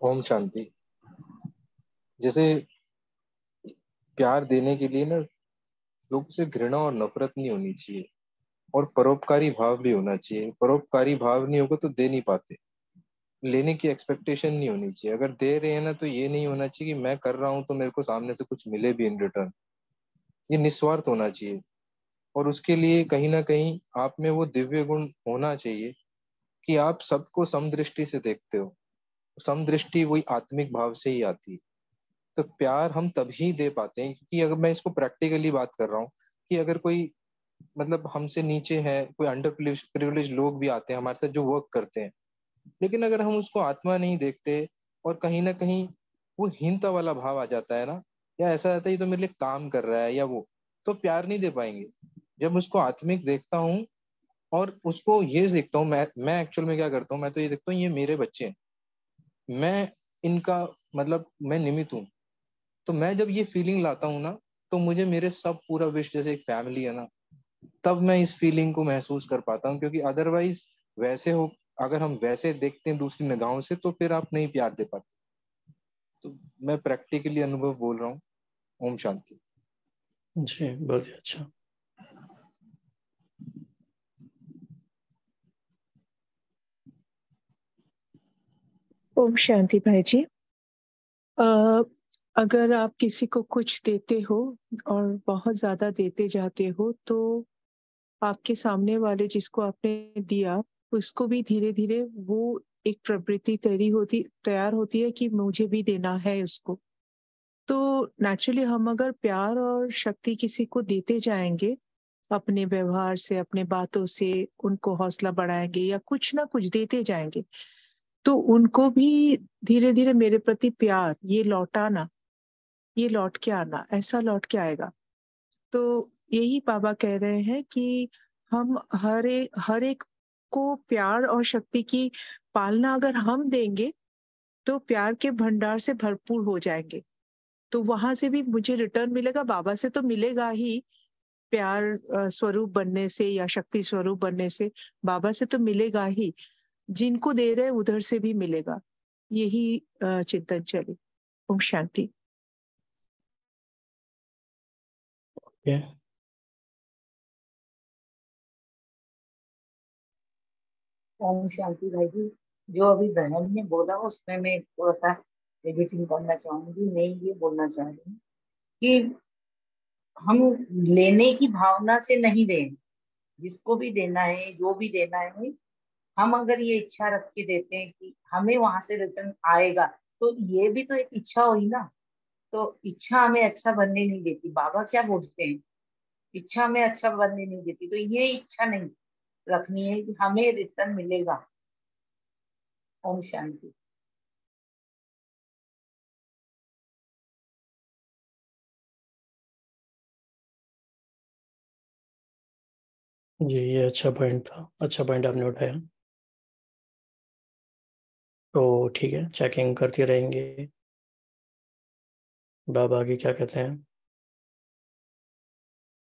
ओम शांति। जैसे प्यार देने के लिए ना लोग से घृणा और नफरत नहीं होनी चाहिए, और परोपकारी भाव भी होना चाहिए। परोपकारी भाव नहीं होगा तो दे नहीं पाते। लेने की एक्सपेक्टेशन नहीं होनी चाहिए। अगर दे रहे हैं ना तो ये नहीं होना चाहिए कि मैं कर रहा हूं तो मेरे को सामने से कुछ मिले भी इन रिटर्न। ये निस्वार्थ होना चाहिए। और उसके लिए कहीं ना कहीं आप में वो दिव्य गुण होना चाहिए कि आप सबको समदृष्टि से देखते हो। समदृष्टि वही आत्मिक भाव से ही आती है। तो प्यार हम तभी दे पाते हैं, क्योंकि अगर मैं इसको प्रैक्टिकली बात कर रहा हूँ कि अगर कोई मतलब हमसे नीचे है, कोई अंडर प्रिविलेज लोग भी आते हैं हमारे साथ जो वर्क करते हैं, लेकिन अगर हम उसको आत्मा नहीं देखते और कहीं ना कहीं वो हीनता वाला भाव आ जाता है ना, या ऐसा आता है ये तो मेरे लिए काम कर रहा है या वो, तो प्यार नहीं दे पाएंगे। जब उसको आत्मिक देखता हूँ और उसको ये देखता हूँ, मैं एक्चुअल में क्या करता हूँ, मैं तो ये देखता हूँ ये मेरे बच्चे हैं, मैं इनका मतलब मैं निमित्त हूँ। तो मैं जब ये फीलिंग लाता हूँ ना, तो मुझे मेरे सब पूरा विश्व जैसे एक फैमिली है ना, तब मैं इस फीलिंग को महसूस कर पाता हूँ। क्योंकि अदरवाइज वैसे हो, अगर हम वैसे देखते हैं दूसरी निगाहों से, तो फिर आप नहीं प्यार दे पाते। तो मैं प्रैक्टिकली अनुभव बोल रहा हूँ। ओम शांति। जी बहुत ही अच्छा। ओम शांति भाई जी। अगर आप किसी को कुछ देते हो और बहुत ज्यादा देते जाते हो, तो आपके सामने वाले जिसको आपने दिया उसको भी धीरे धीरे वो एक प्रवृत्ति तैयार होती है कि मुझे भी देना है उसको। तो नेचुरली हम अगर प्यार और शक्ति किसी को देते जाएंगे, अपने व्यवहार से, अपने बातों से उनको हौसला बढ़ाएंगे या कुछ ना कुछ देते जाएंगे, तो उनको भी धीरे धीरे मेरे प्रति प्यार ये लौटाना, ये लौट के आना, ऐसा लौट के आएगा। तो यही बाबा कह रहे हैं कि हम हर एक को प्यार और शक्ति की पालना अगर हम देंगे, तो प्यार के भंडार से भरपूर हो जाएंगे। तो वहां से भी मुझे रिटर्न मिलेगा, बाबा से तो मिलेगा ही, प्यार स्वरूप बनने से या शक्ति स्वरूप बनने से बाबा से तो मिलेगा ही, जिनको दे रहे उधर से भी मिलेगा। यही चिंतन चले। ओम शांति। ओके। ओम शांति भाई जी। जो अभी बहन ने बोला उसमें मैं थोड़ा सा एडिटिंग करना चाहूंगी। मैं ये बोलना चाह रही हूँ कि हम लेने की भावना से नहीं दें। जिसको भी देना है, जो भी देना है, हम अगर ये इच्छा रख के देते हैं कि हमें वहां से रिटर्न आएगा, तो ये भी तो एक इच्छा हुई ना। तो इच्छा हमें अच्छा बनने नहीं देती। बाबा क्या बोलते हैं, इच्छा हमें अच्छा बनने नहीं देती। तो ये इच्छा नहीं रखनी है कि हमें रिटर्न मिलेगा। ओम शांति। जी ये अच्छा पॉइंट था, अच्छा पॉइंट आपने उठाया। तो ठीक है, चेकिंग करते रहेंगे बाबा आगे क्या कहते हैं।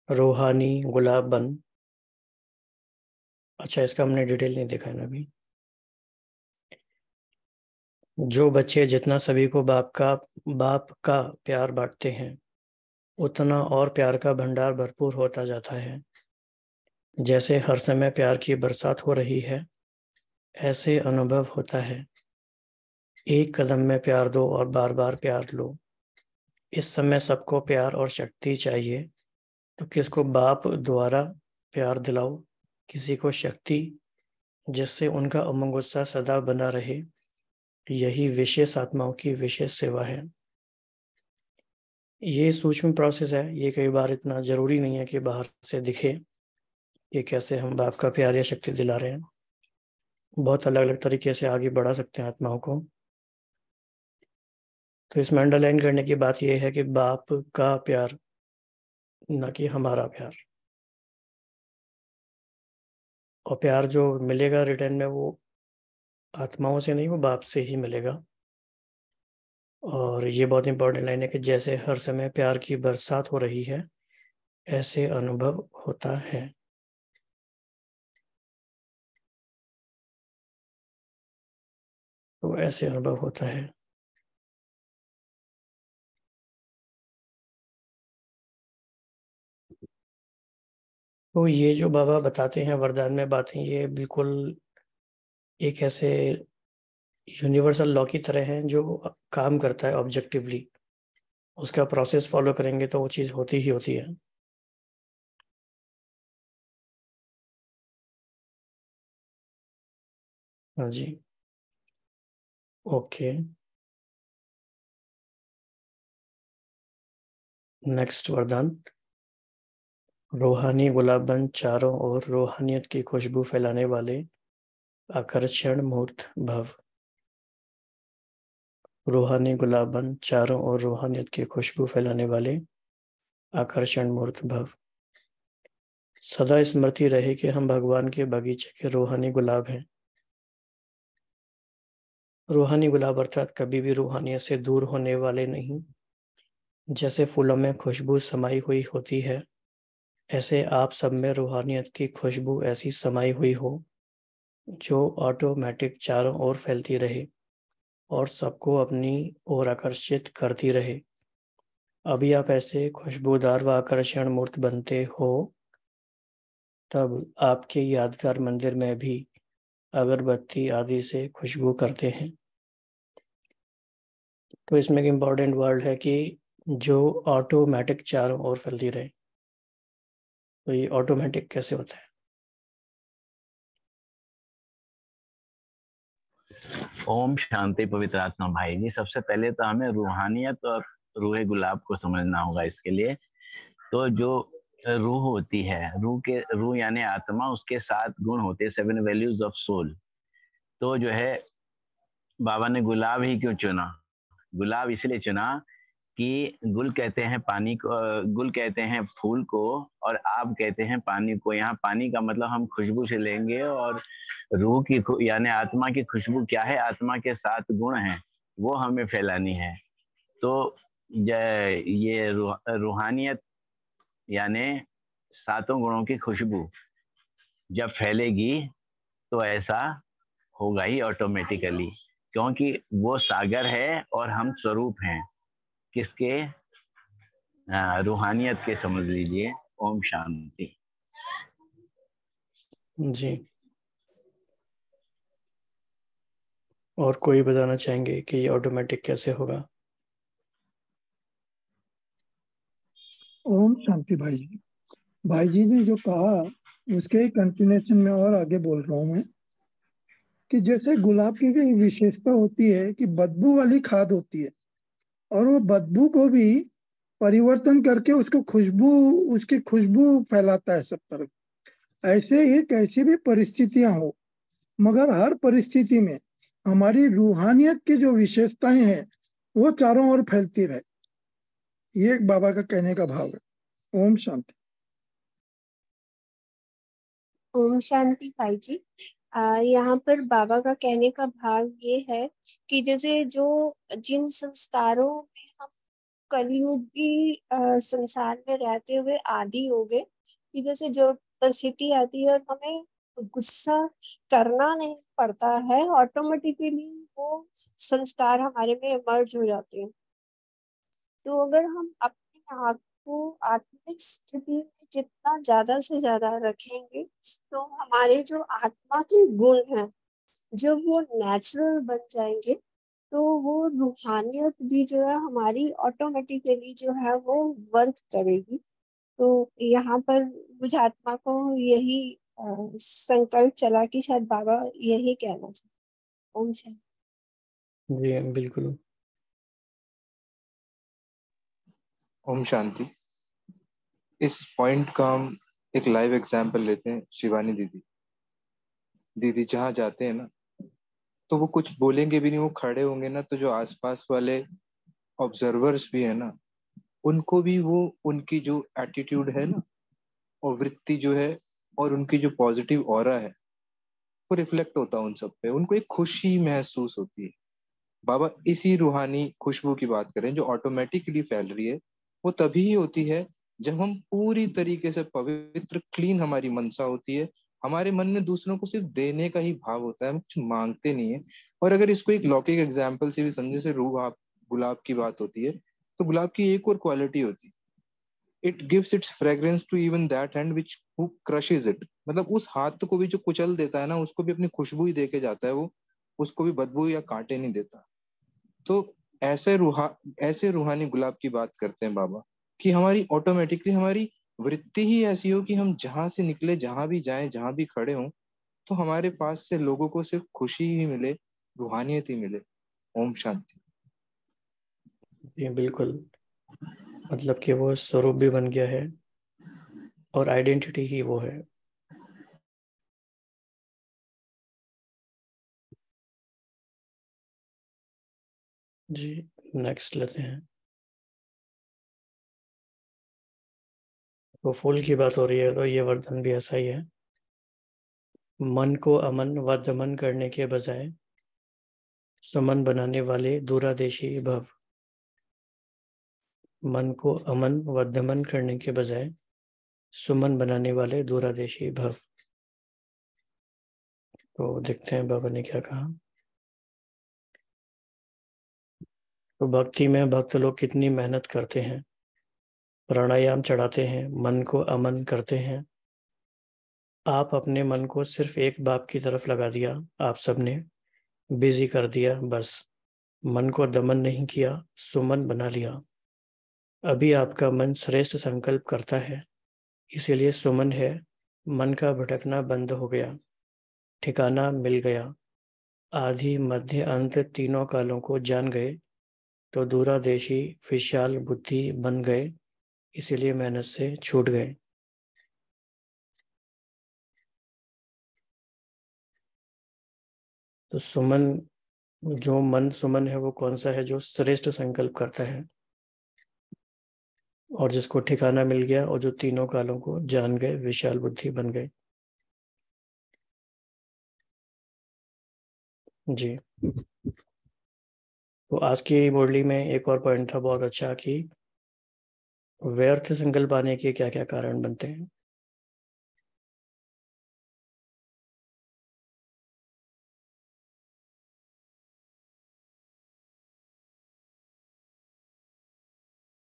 रूहानी गुलाब बन। अच्छा, इसका हमने डिटेल नहीं देखा है ना अभी। जो बच्चे जितना सभी को बाप का प्यार बांटते हैं, उतना और प्यार का भंडार भरपूर होता जाता है। जैसे हर समय प्यार की बरसात हो रही है, ऐसे अनुभव होता है। एक कदम में प्यार दो और बार बार प्यार लो। इस समय सबको प्यार और शक्ति चाहिए, तो किसको बाप द्वारा प्यार दिलाओ, किसी को शक्ति, जिससे उनका उमंग उत्साह सदा बना रहे। यही विशेष आत्माओं की विशेष सेवा है। ये सूक्ष्म प्रोसेस है। ये कई बार इतना जरूरी नहीं है कि बाहर से दिखे कि कैसे हम बाप का प्यार या शक्ति दिला रहे हैं। बहुत अलग अलग तरीके से आगे बढ़ा सकते हैं आत्माओं को। तो इसमें अंडरलाइन करने की बात यह है कि बाप का प्यार, न कि हमारा प्यार। और प्यार जो मिलेगा रिटर्न में वो आत्माओं से नहीं, वो बाप से ही मिलेगा। और ये बहुत इंपॉर्टेंट लाइन है कि जैसे हर समय प्यार की बरसात हो रही है ऐसे अनुभव होता है। तो ऐसे अनुभव होता है। तो ये जो बाबा बताते हैं वरदान में बातें, ये बिल्कुल एक ऐसे यूनिवर्सल लॉ की तरह है जो काम करता है ऑब्जेक्टिवली। उसका प्रोसेस फॉलो करेंगे तो वो चीज़ होती ही होती है। हाँ जी, ओके। नेक्स्ट वरदान, रूहानी गुलाबन चारों ओर रूहानियत की खुशबू फैलाने वाले आकर्षण मूर्त भव। रूहानी गुलाबन चारों ओर रूहानियत की खुशबू फैलाने वाले आकर्षण मूर्त भव। सदा स्मृति रहे कि हम भगवान के बगीचे के रूहानी गुलाब हैं। रूहानी गुलाब अर्थात कभी भी रूहानियत से दूर होने वाले नहीं। जैसे फूलों में खुशबू समाई हुई होती है, ऐसे आप सब में रूहानियत की खुशबू ऐसी समाई हुई हो जो ऑटोमेटिक चारों ओर फैलती रहे और सबको अपनी ओर आकर्षित करती रहे। अभी आप ऐसे खुशबूदार व आकर्षण मूर्त बनते हो, तब आपके यादगार मंदिर में भी अगरबत्ती आदि से खुशबू करते हैं। तो इसमें एक इम्पॉर्टेंट वर्ड है कि जो ऑटोमेटिक चारों ओर फैलती रहे। तो ये ऑटोमेटिक कैसे होता है? ओम शांति पवित्र आत्मा भाई जी। सबसे पहले तो हमें रूहानियत और रूह गुलाब को समझना होगा। इसके लिए तो जो रूह होती है, रूह यानी आत्मा, उसके 7 गुण होते हैं, 7 वैल्यूज ऑफ सोल। तो जो है बाबा ने गुलाब ही क्यों चुना? गुलाब इसलिए चुना कि गुल कहते हैं पानी को, गुल कहते हैं फूल को, और आब कहते हैं पानी को। यहाँ पानी का मतलब हम खुशबू से लेंगे, और रूह की यानी आत्मा की खुशबू क्या है? आत्मा के 7 गुण हैं, वो हमें फैलानी है। तो ये रूहानियत यानी 7 गुणों की खुशबू जब फैलेगी तो ऐसा होगा ही ऑटोमेटिकली, क्योंकि वो सागर है और हम स्वरूप हैं किसके? रूहानियत के, समझ लीजिए। ओम शांति जी। और कोई बताना चाहेंगे कि ये ऑटोमेटिक कैसे होगा? ओम शांति भाई जी। भाई जी ने जो कहा उसके कंटिन्यूएशन में और आगे बोल रहा हूँ मैं कि जैसे गुलाब की एक विशेषता होती है कि बदबू वाली खाद होती है और वो बदबू को भी परिवर्तन करके उसकी खुशबू फैलाता है सब तरफ। ऐसे ही कैसी भी परिस्थितियां हो, मगर हर परिस्थिति में हमारी रूहानियत की जो विशेषताएं हैं वो चारों ओर फैलती रहे। ये एक बाबा का कहने का भाव है। ओम शांति। ओम शांति भाई जी। यहाँ पर बाबा का कहने का भाव ये है कि जैसे जिन संस्कारों में हम कलयुगी संसार में रहते हुए आदी हो गए, कि जैसे जो परिस्थिति आती है और हमें गुस्सा करना नहीं पड़ता है, ऑटोमेटिकली वो संस्कार हमारे में मर्ज हो जाते हैं। तो अगर हम अपने आप को आत्मिक स्थिति में जितना ज्यादा से ज्यादा रखेंगे, तो हमारे जो आत्मा के गुण हैं जब वो नेचुरल बन जाएंगे, तो वो रूहानियत भी जो है हमारी ऑटोमेटिकली जो है वो वर्क करेगी। तो यहाँ पर मुझे आत्मा को यही संकल्प चला कि शायद बाबा यही कहना चाहते। ओम शांति। जी बिल्कुल। ओम शांति। इस पॉइंट का हम एक लाइव एग्जांपल लेते हैं। शिवानी दीदी जहाँ जाते हैं ना, तो वो कुछ बोलेंगे भी नहीं, वो खड़े होंगे ना, तो जो आसपास वाले ऑब्जर्वर्स भी है ना, उनको भी वो उनकी जो एटीट्यूड है ना और वृत्ति जो है और उनकी जो पॉजिटिव ऑरा है वो रिफ्लेक्ट होता है उन सब पे, उनको एक खुशी महसूस होती है। बाबा इसी रूहानी खुशबू की बात करें जो ऑटोमेटिकली फैल रही है, वो तभी ही होती है जब हम पूरी तरीके से पवित्र क्लीन हमारी मनसा होती है। हमारे मन में दूसरों को सिर्फ देने का ही भाव होता है, हम कुछ मांगते नहीं है। और अगर इसको एक लौकिक एग्जाम्पल से भी समझे, से रूह आप गुलाब की बात होती है, तो गुलाब की एक और क्वालिटी होती है, it gives its fragrance to even that hand which who crushes it. मतलब उस हाथ को भी जो कुचल देता है ना, उसको भी अपनी खुशबू ही दे के जाता है वो, उसको भी बदबू या कांटे नहीं देता। तो ऐसे रूहानी गुलाब की बात करते हैं बाबा, कि हमारी ऑटोमेटिकली हमारी वृत्ति ही ऐसी हो कि हम जहां से निकले, जहां भी जाएं, जहां भी खड़े हों, तो हमारे पास से लोगों को सिर्फ खुशी ही मिले, रूहानियत ही मिले। ओम शांति। ये बिल्कुल, मतलब कि वो स्वरूप भी बन गया है और आइडेंटिटी ही वो है। जी, नेक्स्ट लेते हैं। तो फूल की बात हो रही है, तो ये वरदान भी ऐसा ही है। मन को अमन व दमन करने के बजाय सुमन बनाने वाले दूरादेशी भव। मन को अमन व दमन करने के बजाय सुमन बनाने वाले दूरादेशी भव। तो देखते हैं बाबा ने क्या कहा। तो भक्ति में भक्त लोग कितनी मेहनत करते हैं, प्राणायाम चढ़ाते हैं, मन को अमन करते हैं। आप अपने मन को सिर्फ एक बाप की तरफ लगा दिया, आप सबने बिजी कर दिया, बस मन को दमन नहीं किया, सुमन बना लिया। अभी आपका मन श्रेष्ठ संकल्प करता है, इसीलिए सुमन है। मन का भटकना बंद हो गया, ठिकाना मिल गया, आदि मध्य अंत तीनों कालों को जान गए, तो दूरादेशी विशाल बुद्धि बन गए, इसीलिए मेहनत से छूट गए। तो सुमन, जो मन सुमन है वो कौन सा है? जो श्रेष्ठ संकल्प करता है और जिसको ठिकाना मिल गया और जो तीनों कालों को जान गए, विशाल बुद्धि बन गए। जी, तो आज की मुरली में एक और पॉइंट था बहुत अच्छा, कि व्यर्थ संकल्प आने के क्या क्या कारण बनते हैं।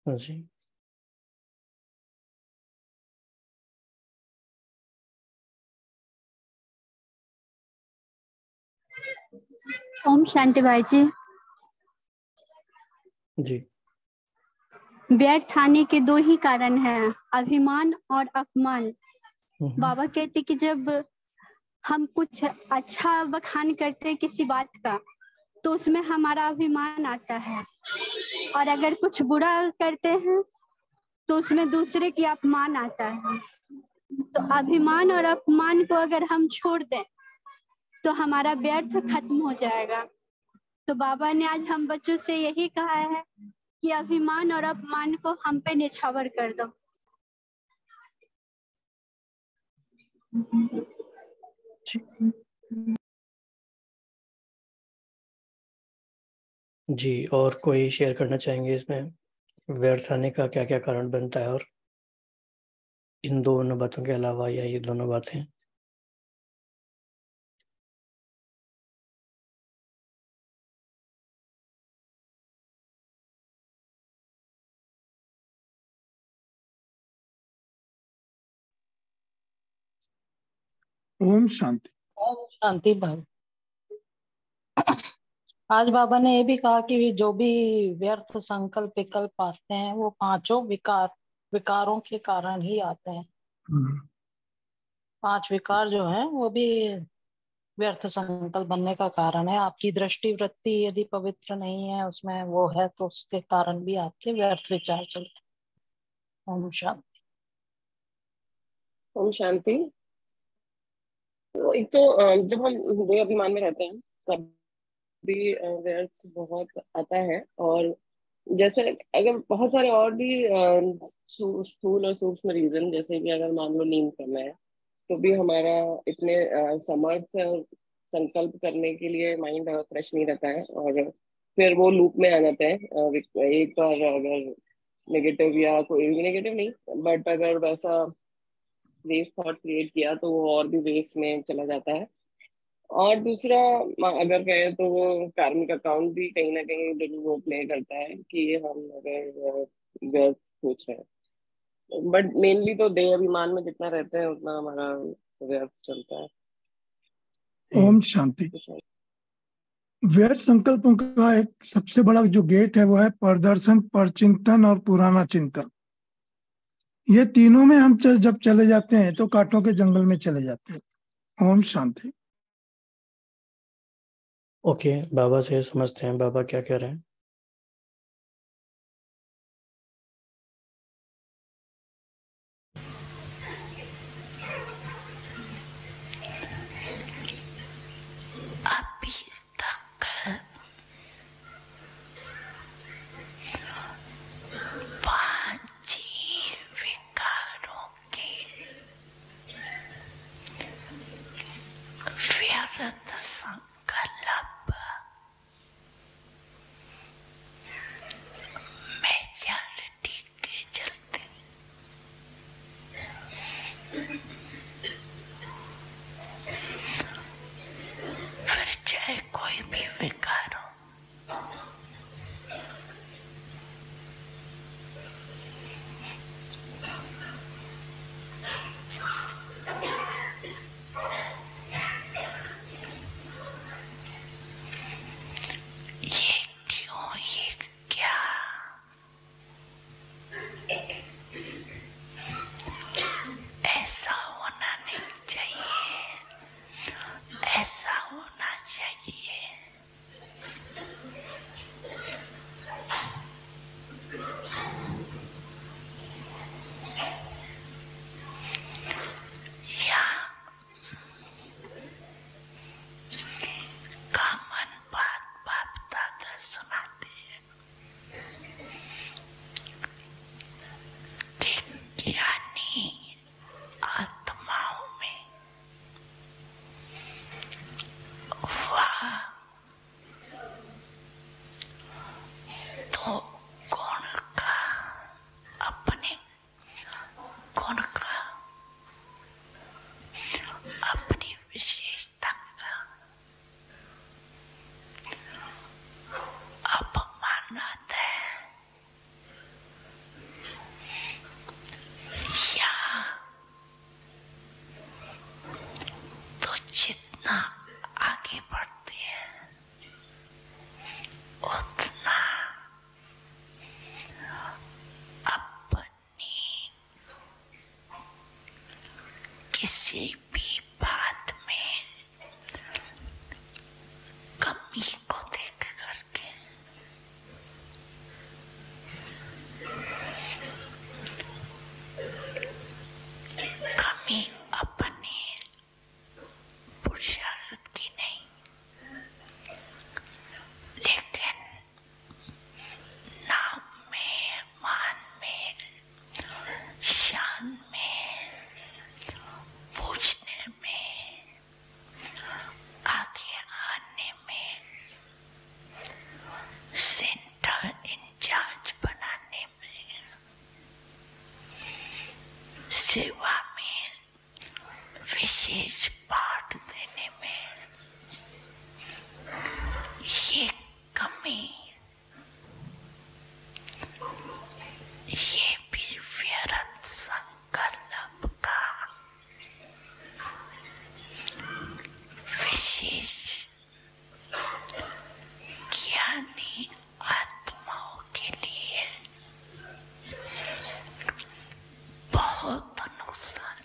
जी, ओम शांति भाई जी। जी, व्यर्थ आने के दो ही कारण हैं, अभिमान और अपमान। बाबा कहते कि जब हम कुछ अच्छा बखान करते हैं किसी बात का, तो उसमें हमारा अभिमान आता है, और अगर कुछ बुरा करते हैं तो उसमें दूसरे की अपमान आता है। तो अभिमान और अपमान को अगर हम छोड़ दें तो हमारा व्यर्थ खत्म हो जाएगा। तो बाबा ने आज हम बच्चों से यही कहा है कि अभिमान और अपमान को हम पे निछावर कर दो। जी, और कोई शेयर करना चाहेंगे इसमें व्यर्थ आने का क्या क्या कारण बनता है, और इन दोनों बातों के अलावा, या ये दोनों बातें? ओम शांति। ओम शांति भाई। आज बाबा ने ये भी कहा कि जो भी व्यर्थ संकल्प विकल्प आते हैं वो पांचों विकारों के कारण ही आते हैं। 5 विकार जो हैं वो भी व्यर्थ संकल्प बनने का कारण है। आपकी दृष्टि वृत्ति यदि पवित्र नहीं है, उसमें वो है, तो उसके कारण भी आपके व्यर्थ विचार चलते हैं। ओम शांति। ओम शांति। तो एक तो जब हम देह अभिमान में रहते हैं तब भी व्यर्थ बहुत आता है। और जैसे अगर बहुत सारे और भी स्थूल और सूक्ष्म रीजन, जैसे कि अगर मान लो नींद कम है, तो भी हमारा इतने समर्थ और संकल्प करने के लिए माइंड फ्रेश नहीं रहता है, और फिर वो लूप में आ जाते हैं। एक बार अगर नेगेटिव या कोई भी नेगेटिव नहीं, बट अगर वैसा वेस्ट थॉट क्रिएट किया तो वो और भी वेस्ट में चला जाता है। और दूसरा अगर कहें तो वो कार्मिक अकाउंट भी कहीं ना कहीं वो प्ले करता है कि हम अगर व्यर्थ सोच रहे हैं, बट मेनली तो देह अभिमान में जितना रहते हैं उतना हमारा व्यर्थ चलता है। ओम शांति। व्यर्थ संकल्पों का एक सबसे बड़ा जो गेट है वो है प्रदर्शन, परचिंतन और पुराना चिंतन। ये तीनों में हम जब चले जाते हैं तो कांटों के जंगल में चले जाते हैं। ओम शांति। ओके, बाबा से समझते हैं बाबा क्या कह रहे हैं। अभी तक पांच विकारों के व्यर्थ संकल्प मेजॉरिटी के चलते फिर चाहे कोई भी विकार हो, ये क्यों, ये क्या, ऐसा होना नहीं चाहिए, ऐसा होना चाहिए। या कॉमन बात बाप दादा सुनाते हैं कि ज्ञानी आत्माओं में वाह तो गुण का, अपने गुण का, अपनी विशेषता का अपमान आता है, या तो जितना आगे बढ़ते हैं उतना अपनी किसी भी बात में कमी को देख करके कमी अपनी पुरुषार्थ की नहीं, लेकिन नाम में, मान में, शान में, पूछने में, आगे आने में, सेंटर इंचार्ज बनाने में, सेवा में विशेष पाठ देने में, ये कमी, ये भी व्यर्थ संकल्प का विशेष ज्ञानी आत्माओं के लिए बहुत नुकसान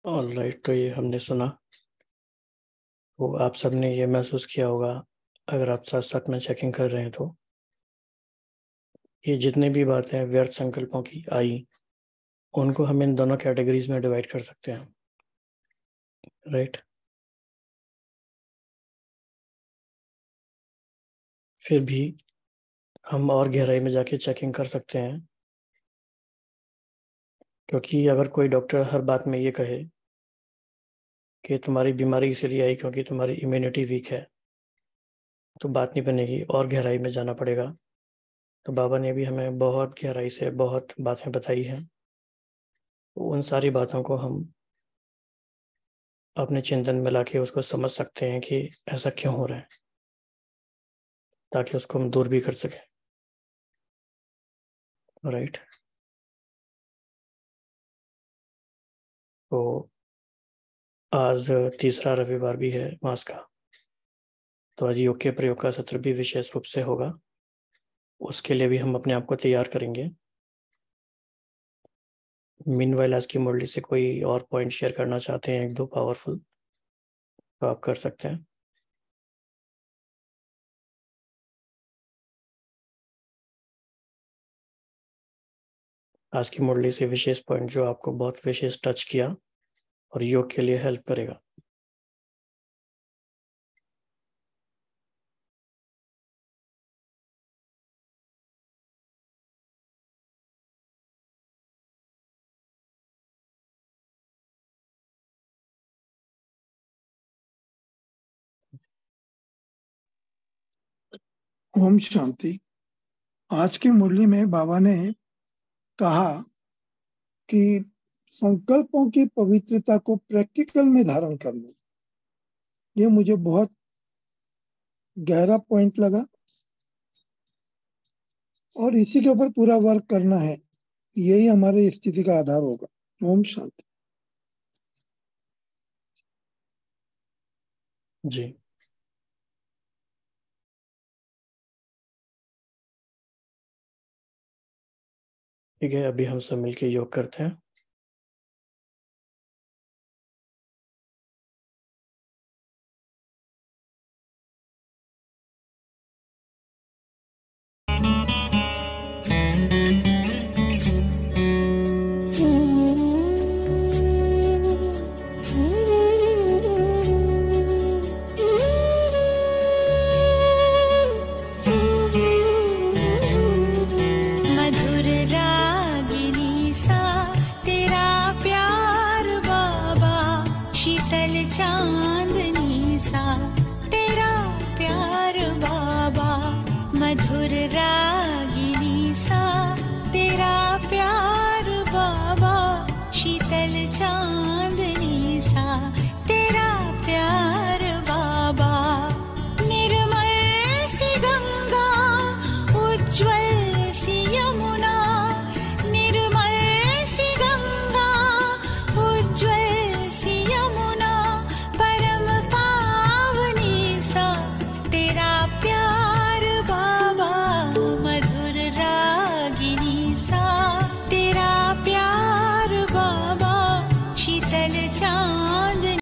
ऑल राइट, तो ये हमने सुना। वो आप सबने ये महसूस किया होगा, अगर आप साथ साथ में चेकिंग कर रहे हैं, तो ये जितने भी बातें व्यर्थ संकल्पों की आई, उनको हम इन दोनों कैटेगरीज में डिवाइड कर सकते हैं, राइट। फिर भी हम और गहराई में जाके चेकिंग कर सकते हैं, क्योंकि अगर कोई डॉक्टर हर बात में ये कहे कि तुम्हारी बीमारी इसलिए आई क्योंकि तुम्हारी इम्यूनिटी वीक है, तो बात नहीं बनेगी, और गहराई में जाना पड़ेगा। तो बाबा ने भी हमें बहुत गहराई से बहुत बातें बताई हैं, उन सारी बातों को हम अपने चिंतन में लाके उसको समझ सकते हैं कि ऐसा क्यों हो रहा है, ताकि उसको हम दूर भी कर सकें, राइट। तो आज तीसरा रविवार भी है मास का, तो आज योग के प्रयोग का सत्र भी विशेष रूप से होगा। उसके लिए भी हम अपने आप को तैयार करेंगे। मीनवाइल आज की मुरली से कोई और पॉइंट शेयर करना चाहते हैं, एक दो पावरफुल, तो आप कर सकते हैं। आज की मुरली से विशेष पॉइंट जो आपको बहुत विशेष टच किया और योग के लिए हेल्प करेगा। ओम शांति। आज की मुरली में बाबा ने कहा कि संकल्पों की पवित्रता को प्रैक्टिकल में धारण करना, ये मुझे बहुत गहरा पॉइंट लगा और इसी के ऊपर पूरा वर्क करना है, यही हमारी स्थिति का आधार होगा। ओम शांति। जी, ठीक है, अभी हम सब मिलके योग करते हैं। मधुर रागिनी सा